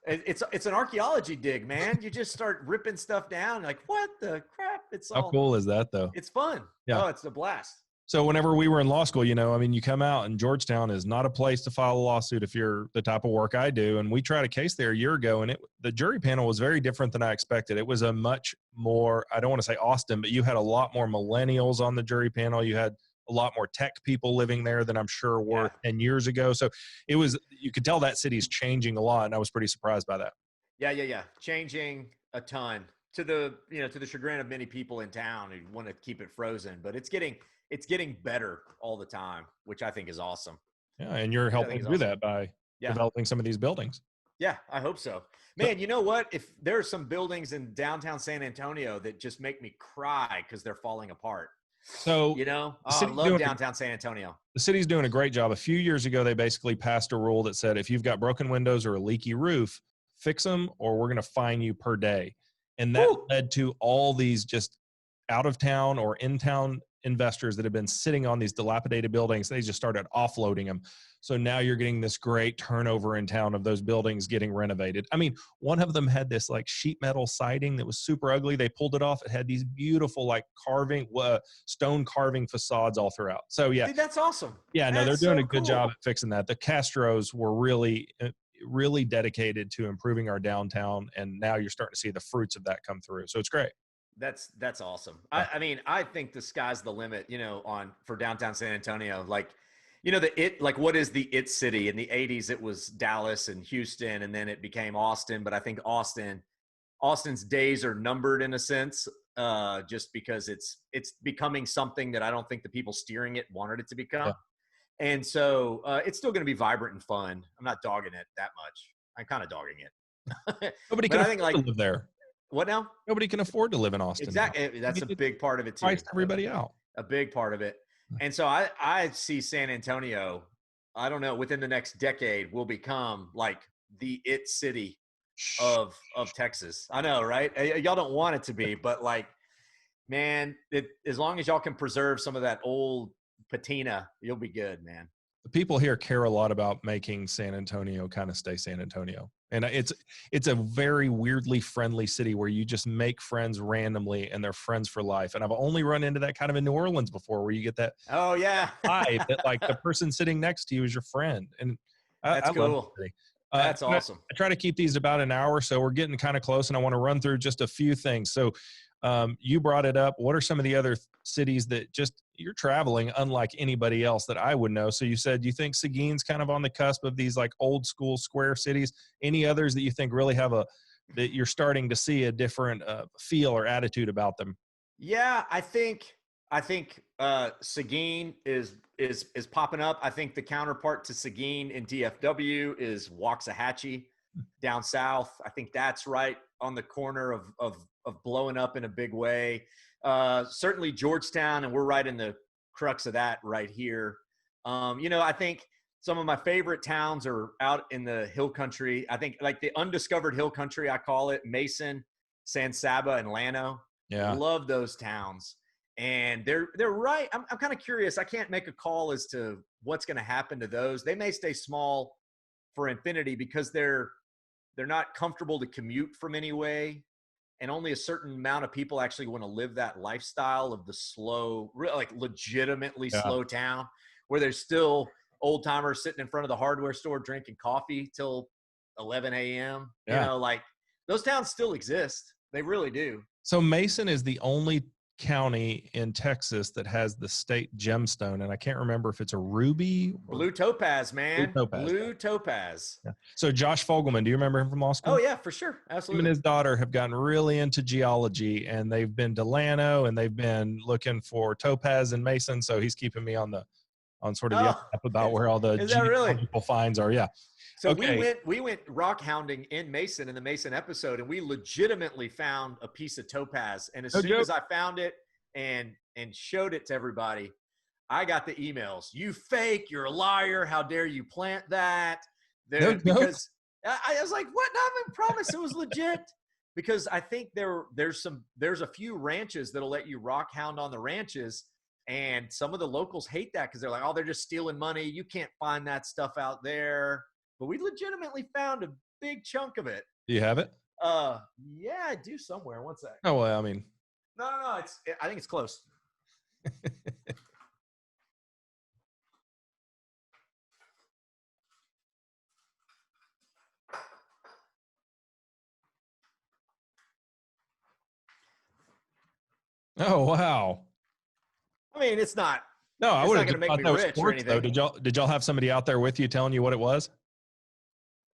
B: It's an archaeology dig, man. You just start ripping stuff down. Like, what the crap?
A: How cool is that though?
B: It's fun. Yeah. Oh, it's a blast.
A: So whenever we were in law school, you come out and Georgetown is not a place to file a lawsuit if you're the type of work I do. And we tried a case there a year ago, and the jury panel was very different than I expected. It was a much more, I don't want to say Austin, but you had a lot more millennials on the jury panel. You had a lot more tech people living there than I'm sure were 10 years ago. So you could tell that city's changing a lot, and I was pretty surprised by that.
B: Yeah. Changing a ton to the chagrin of many people in town who want to keep it frozen, but it's getting better all the time, which I think is awesome.
A: Yeah, and you're helping do that by developing some of these buildings.
B: Yeah, I hope so. Man, you know what? If there are some buildings in downtown San Antonio that just make me cry because they're falling apart.
A: So,
B: I love downtown San Antonio.
A: The city's doing a great job. A few years ago, they basically passed a rule that said, if you've got broken windows or a leaky roof, fix them or we're going to fine you per day. And that led to all these just out of town or in town investors that have been sitting on these dilapidated buildings. They just started offloading them. So now you're getting this great turnover in town of those buildings getting renovated. One of them had this like sheet metal siding that was super ugly. They pulled it off. It had these beautiful like stone carving facades all throughout. So yeah.
B: Dude, that's awesome.
A: Yeah, no, they're doing a good job at fixing that. The Castros were really, really dedicated to improving our downtown. And now you're starting to see the fruits of that come through. So it's great.
B: That's awesome.
A: Yeah.
B: I mean, I think the sky's the limit, for downtown San Antonio. Like, what is the it city? In the 80s, it was Dallas and Houston, and then it became Austin. But I think Austin's days are numbered in a sense, just because it's becoming something that I don't think the people steering it wanted it to become.
A: Yeah.
B: And so it's still going to be vibrant and fun. I'm not dogging it that much. I'm kind of dogging it.
A: Nobody
B: But
A: can
B: I think,
A: afford to live there.
B: what now?
A: Nobody can afford to live in Austin.
B: Exactly. That's a big part of it too.
A: Price everybody out.
B: A big part of it. And so I see San Antonio, I don't know, within the next decade will become like the it city of Texas. I know, right? Y'all don't want it to be, but like, man, as long as y'all can preserve some of that old patina, you'll be good, man.
A: The people here care a lot about making San Antonio kind of stay San Antonio. And it's a very weirdly friendly city where you just make friends randomly and they're friends for life. And I've only run into that kind of in New Orleans before, where you get that vibe that like the person sitting next to you is your friend. And
B: that's cool.
A: Love the city.
B: That's awesome.
A: I try to keep these about an hour, so we're getting kind of close, and I want to run through just a few things. So you brought it up. What are some of the other cities that just you're traveling unlike anybody else that I would know? So you said you think Seguin's kind of on the cusp of these like old school square cities. Any others that you think really have that you're starting to see a different feel or attitude about them?
B: Yeah, I think Seguin is popping up. I think the counterpart to Seguin in DFW is Waxahachie down south. I think that's right on the corner of blowing up in a big way. Certainly Georgetown, and we're right in the crux of that right here. I think some of my favorite towns are out in the hill country. I think like the undiscovered hill country, I call it, Mason, San Saba, and Llano.
A: Yeah.
B: Love those towns. And they're right. I'm kind of curious. I can't make a call as to what's going to happen to those. They may stay small for infinity because they're not comfortable to commute from anyway. And only a certain amount of people actually want to live that lifestyle of the slow, like legitimately slow town where there's still old timers sitting in front of the hardware store drinking coffee till 11 a.m.
A: Yeah.
B: Like those towns still exist. They really do.
A: So Mason is the only county in Texas that has the state gemstone, and I can't remember if it's a ruby or
B: blue topaz, man. Blue
A: topaz.
B: topaz.
A: Yeah. So Josh Fogelman, do you remember him from law school?
B: Oh yeah, for sure. Absolutely.
A: Him and his daughter have gotten really into geology, and they've been to Llano, and they've been looking for topaz and Mason. So he's keeping me on sort of the up about where all the geological finds are. Yeah.
B: So we went rock hounding in Mason in the Mason episode, and we legitimately found a piece of topaz. And as soon as I found it and showed it to everybody, I got the emails. You fake, you're a liar. How dare you plant that? Because I was like, what? No, I promise it was legit. Because I think there's a few ranches that'll let you rock hound on the ranches. And some of the locals hate that because they're like, oh, they're just stealing money. You can't find that stuff out there. But we legitimately found a big chunk of it.
A: Do you have it?
B: Yeah, I do somewhere. One sec.
A: Oh, well, I mean.
B: No. I think it's close.
A: Oh, wow.
B: I mean, it's not.
A: No, I would have
B: going to make me rich or anything.
A: Though. Did y'all have somebody out there with you telling you what it was?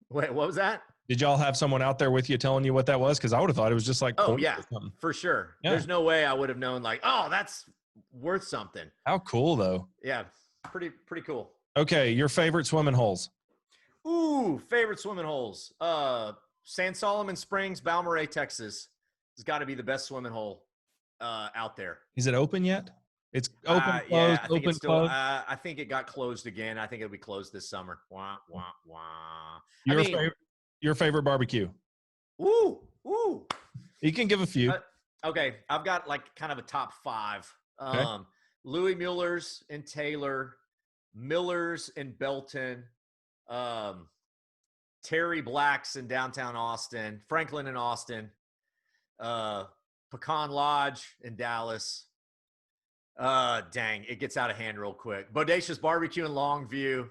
B: Wait, what was that?
A: Did y'all have someone out there with you telling you what that was? Because I would have thought it was just like,
B: oh yeah, for sure. Yeah. There's no way I would have known like, oh, that's worth something.
A: How cool though.
B: Yeah, pretty cool.
A: Okay, your favorite swimming holes.
B: Ooh, favorite swimming holes. San Solomon Springs, Balmorhea, Texas. Has got to be the best swimming hole out there.
A: Is it open yet? It's open, closed,
B: yeah, I think
A: open,
B: it's still,
A: closed.
B: I think it got closed again. I think it'll be closed this summer. Wah, wah, wah.
A: Your favorite barbecue?
B: Ooh.
A: You can give a few.
B: Okay, I've got like kind of a top 5.
A: Okay.
B: Louis Mueller's in Taylor, Miller's in Belton, Terry Black's in downtown Austin, Franklin in Austin, Pecan Lodge in Dallas. Dang, it gets out of hand real quick. Bodacious Barbecue in Longview.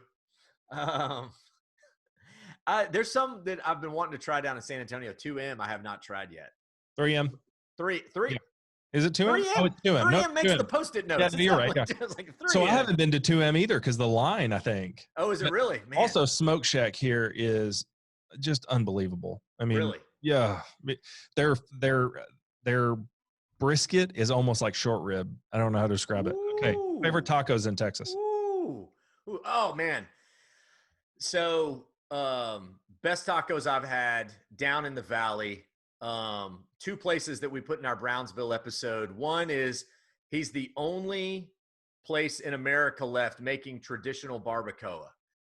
B: There's some that I've been wanting to try down in San Antonio. 2M, I have not tried yet.
A: 3M.
B: Three.
A: Yeah. Is it 2M?
B: 3M?
A: Oh, it's 2M.
B: 3M
A: no,
B: makes
A: 2M.
B: the Post-it
A: Yeah,
B: notes.
A: you're right. Yeah.
B: It's like 3M.
A: So I haven't been to 2M either because the line, I think.
B: Oh, is it really? Man.
A: Also, Smoke Shack here is just unbelievable. I mean,
B: really?
A: Yeah, their brisket is almost like short rib. I don't know how to describe it. Okay, favorite tacos in Texas?
B: Ooh. Oh man. So, best tacos I've had down in the valley. Two places that we put in our Brownsville episode. One is he's the only place in America left making traditional barbacoa.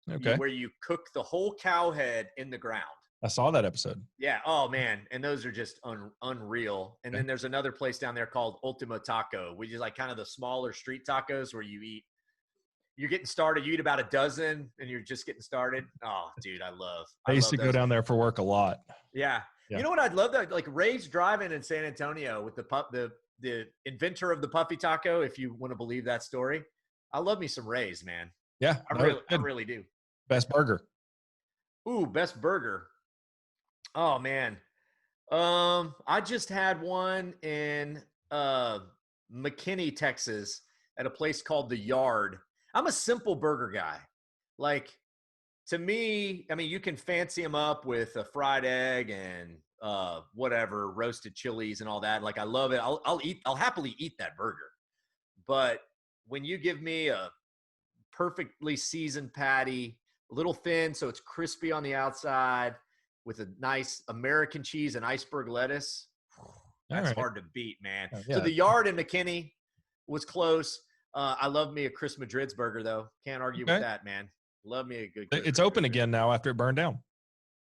A: Okay.
B: Where you cook the whole cow head in the ground.
A: I saw that episode.
B: Yeah. Oh man. And those are just unreal. And then there's another place down there called Ultimo Taco, which is like kind of the smaller street tacos where you're getting started. You eat about a dozen and you're just getting started. Oh dude, I
A: used to go down there for work a lot.
B: Yeah. You know what? I'd love that. Like Ray's Drive-In in San Antonio with the inventor of the puffy taco. If you want to believe that story, I love me some Ray's, man.
A: Yeah.
B: I really do.
A: Best burger.
B: Ooh, best burger. Oh man. I just had one in McKinney, Texas at a place called The Yard. I'm a simple burger guy. Like to me, I mean, you can fancy them up with a fried egg and whatever, roasted chilies and all that. Like I love it. I'll happily eat that burger. But when you give me a perfectly seasoned patty, a little thin so it's crispy on the outside, with a nice American cheese and iceberg lettuce. That's hard to beat, man. Yeah. So The Yard in McKinney was close. I love me a Chris Madrid's burger, though. Can't argue with that, man. Love me a good.
A: It's open again now after it burned down.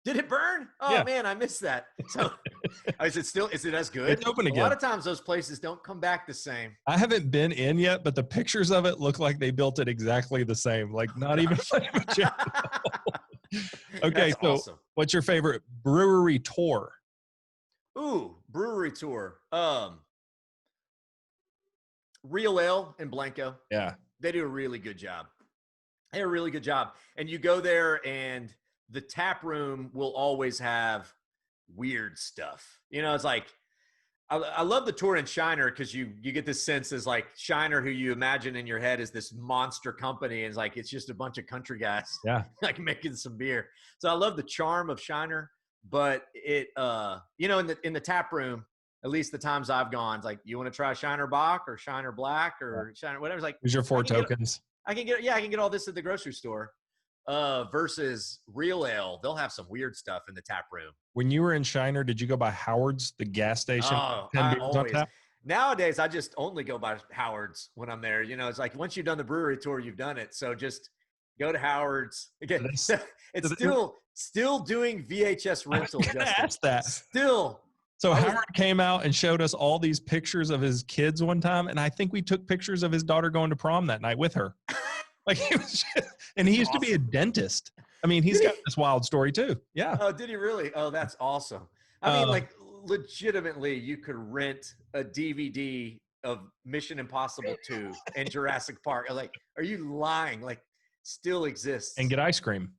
B: Did it burn? Oh, yeah. Man, I missed that. So is it as good?
A: It's open again.
B: A lot of times those places don't come back the same.
A: I haven't been in yet, but the pictures of it look like they built it exactly the same. Like not even much. Okay, so awesome. What's your favorite brewery tour?
B: Ooh, brewery tour. Real Ale in Blanco.
A: Yeah.
B: They do a really good job. And you go there and the tap room will always have weird stuff. You know, it's like, I love the tour in Shiner because you get this sense as like Shiner, who you imagine in your head is this monster company, and it's like it's just a bunch of country guys, like making some beer. So I love the charm of Shiner, but it, in the tap room, at least the times I've gone, it's like, you want to try Shiner Bock or Shiner Black or Shiner whatever. It's like,
A: here's your 4 tokens.
B: I can get all this at the grocery store. Versus Real Ale, they'll have some weird stuff in the tap room.
A: When you were in Shiner, did you go by Howard's, the gas station?
B: Oh, I always. Nowadays, I just only go by Howard's when I'm there. You know, it's like once you've done the brewery tour, you've done it. So just go to Howard's. Again, it's still doing VHS rental.
A: Ask that.
B: Still.
A: So Howard came out and showed us all these pictures of his kids one time, and I think we took pictures of his daughter going to prom that night with her. Like he was, and he used to be a dentist. I mean, he's got this wild story too. Yeah.
B: Oh, did he really? Oh, that's awesome. I mean, like legitimately, you could rent a DVD of Mission Impossible 2 and Jurassic Park. Like, are you lying? Like, still exists.
A: And get ice cream.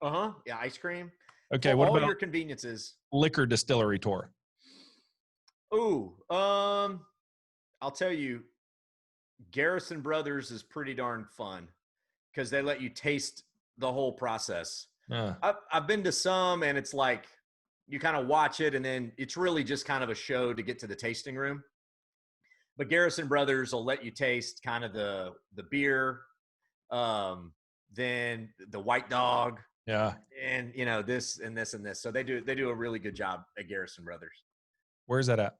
B: Yeah, ice cream.
A: Okay, what
B: all
A: about
B: your conveniences?
A: Liquor distillery tour.
B: Ooh, I'll tell you, Garrison Brothers is pretty darn fun because they let you taste the whole process. I've been to some, and it's like you kind of watch it, and then it's really just kind of a show to get to the tasting room. But Garrison Brothers will let you taste kind of the beer, then the White Dog, and this and this and this. So they do a really good job at Garrison Brothers.
A: Where's that at?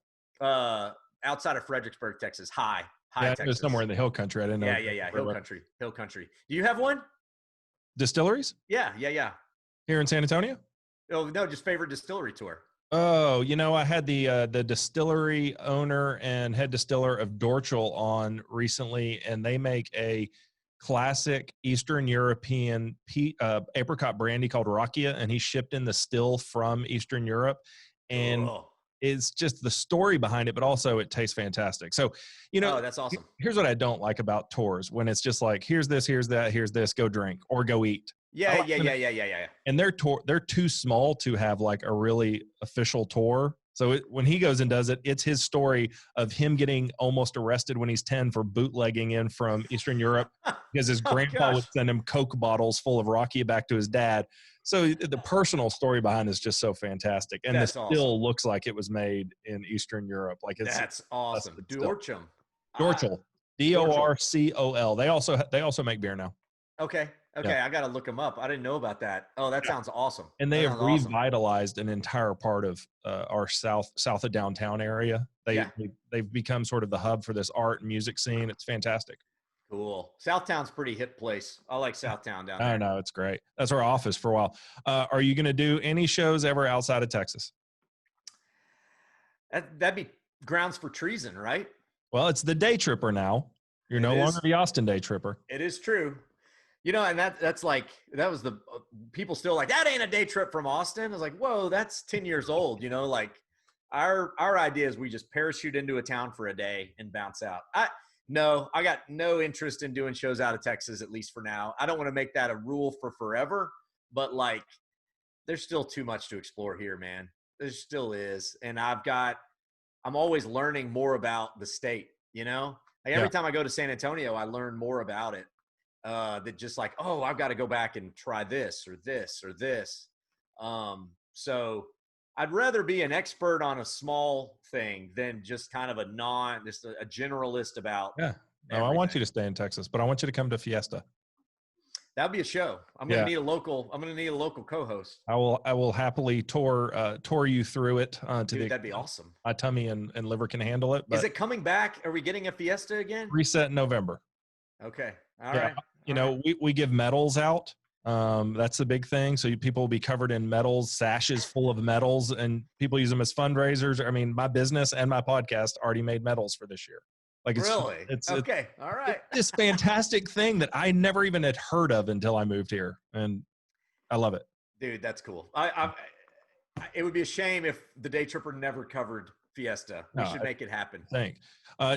B: Outside of Fredericksburg, Texas. High
A: Texas. Somewhere in the Hill Country. I didn't know.
B: Yeah. Hill Country. Do you have one?
A: Distilleries?
B: Yeah.
A: Here in San Antonio?
B: Oh no, just favorite distillery tour.
A: Oh, I had the distillery owner and head distiller of Dorchel on recently, and they make a classic Eastern European apricot brandy called Rakia, and he shipped in the still from Eastern Europe, and it's just the story behind it, but also it tastes fantastic. So,
B: that's awesome.
A: Here's what I don't like about tours: when it's just like, here's this, here's that, here's this, go drink or go eat.
B: Yeah,
A: like
B: yeah.
A: And they're too small to have like a really official tour. So when he goes and does it, it's his story of him getting almost arrested when he's 10 for bootlegging in from Eastern Europe because his grandpa would send him Coke bottles full of Rocky back to his dad. So the personal story behind it is just so fantastic. And this still looks like it was made in Eastern Europe. Like
B: that's awesome. Dorchum.
A: Dorchel. Dorcol. They also make beer now.
B: Okay. Yeah. I got to look them up. I didn't know about that. Oh, that sounds awesome.
A: And they have revitalized an entire part of our south of downtown area. They've become sort of the hub for this art and music scene. It's fantastic.
B: Cool. Southtown's a pretty hip place. I like Southtown down there.
A: I know, it's great. That's our office for a while. Are you going to do any shows ever outside of Texas?
B: That'd be grounds for treason, right?
A: Well, it's the Daytripper now. You're no longer the Austin Daytripper.
B: It is true. You know, and that's like, that was the people still like, that ain't a day trip from Austin. I was like, whoa, that's 10 years old. You know, like our idea is we just parachute into a town for a day and bounce out. I got no interest in doing shows out of Texas, at least for now. I don't want to make that a rule for forever, but like, there's still too much to explore here, man. There still is. And I'm always learning more about the state, you know, like every time I go to San Antonio, I learn more about it. That just like, oh, I've got to go back and try this or this or this. So I'd rather be an expert on a small thing than just kind of just a generalist about.
A: Yeah. No, I want you to stay in Texas, but I want you to come to Fiesta.
B: That'd be a show. I'm going to need a local co-host.
A: I will happily tour you through it.
B: That'd be awesome.
A: My tummy and liver can handle it. But
B: is it coming back? Are we getting a Fiesta again?
A: Reset in November.
B: Okay. All right.
A: You know, we give medals out. That's the big thing. So people will be covered in medals, sashes full of medals, and people use them as fundraisers. I mean, my business and my podcast already made medals for this year. Like it's
B: okay. All right.
A: It's this fantastic thing that I never even had heard of until I moved here, and I love it.
B: Dude, that's cool. It would be a shame if the Daytripper never covered Fiesta. We should make it happen.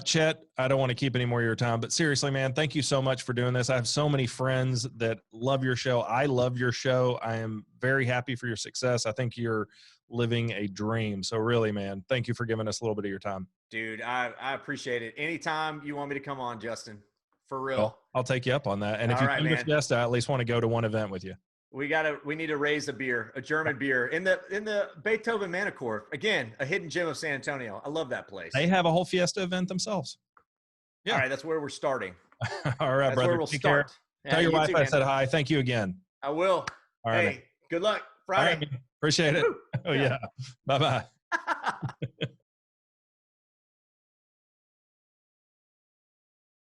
A: Chet, I don't want to keep any more of your time, but seriously, man, thank you so much for doing this. I have so many friends that love your show. I love your show. I am very happy for your success. I think you're living a dream. So really, man, thank you for giving us a little bit of your time. Dude, I appreciate it. Anytime you want me to come on, Justin, for real. Well, I'll take you up on that. And if you come to Fiesta, I at least want to go to one event with you. We need to raise a beer, a German beer in the Beethoven Manicourt. Again, a hidden gem of San Antonio. I love that place. They have a whole Fiesta event themselves. Yeah. All right. That's where we're starting. All right, that's brother. Where we'll start. Yeah, tell your wife I said hi. Thank you again. I will. All right. Hey, good luck Friday. Right, appreciate it. Oh yeah. Bye-bye.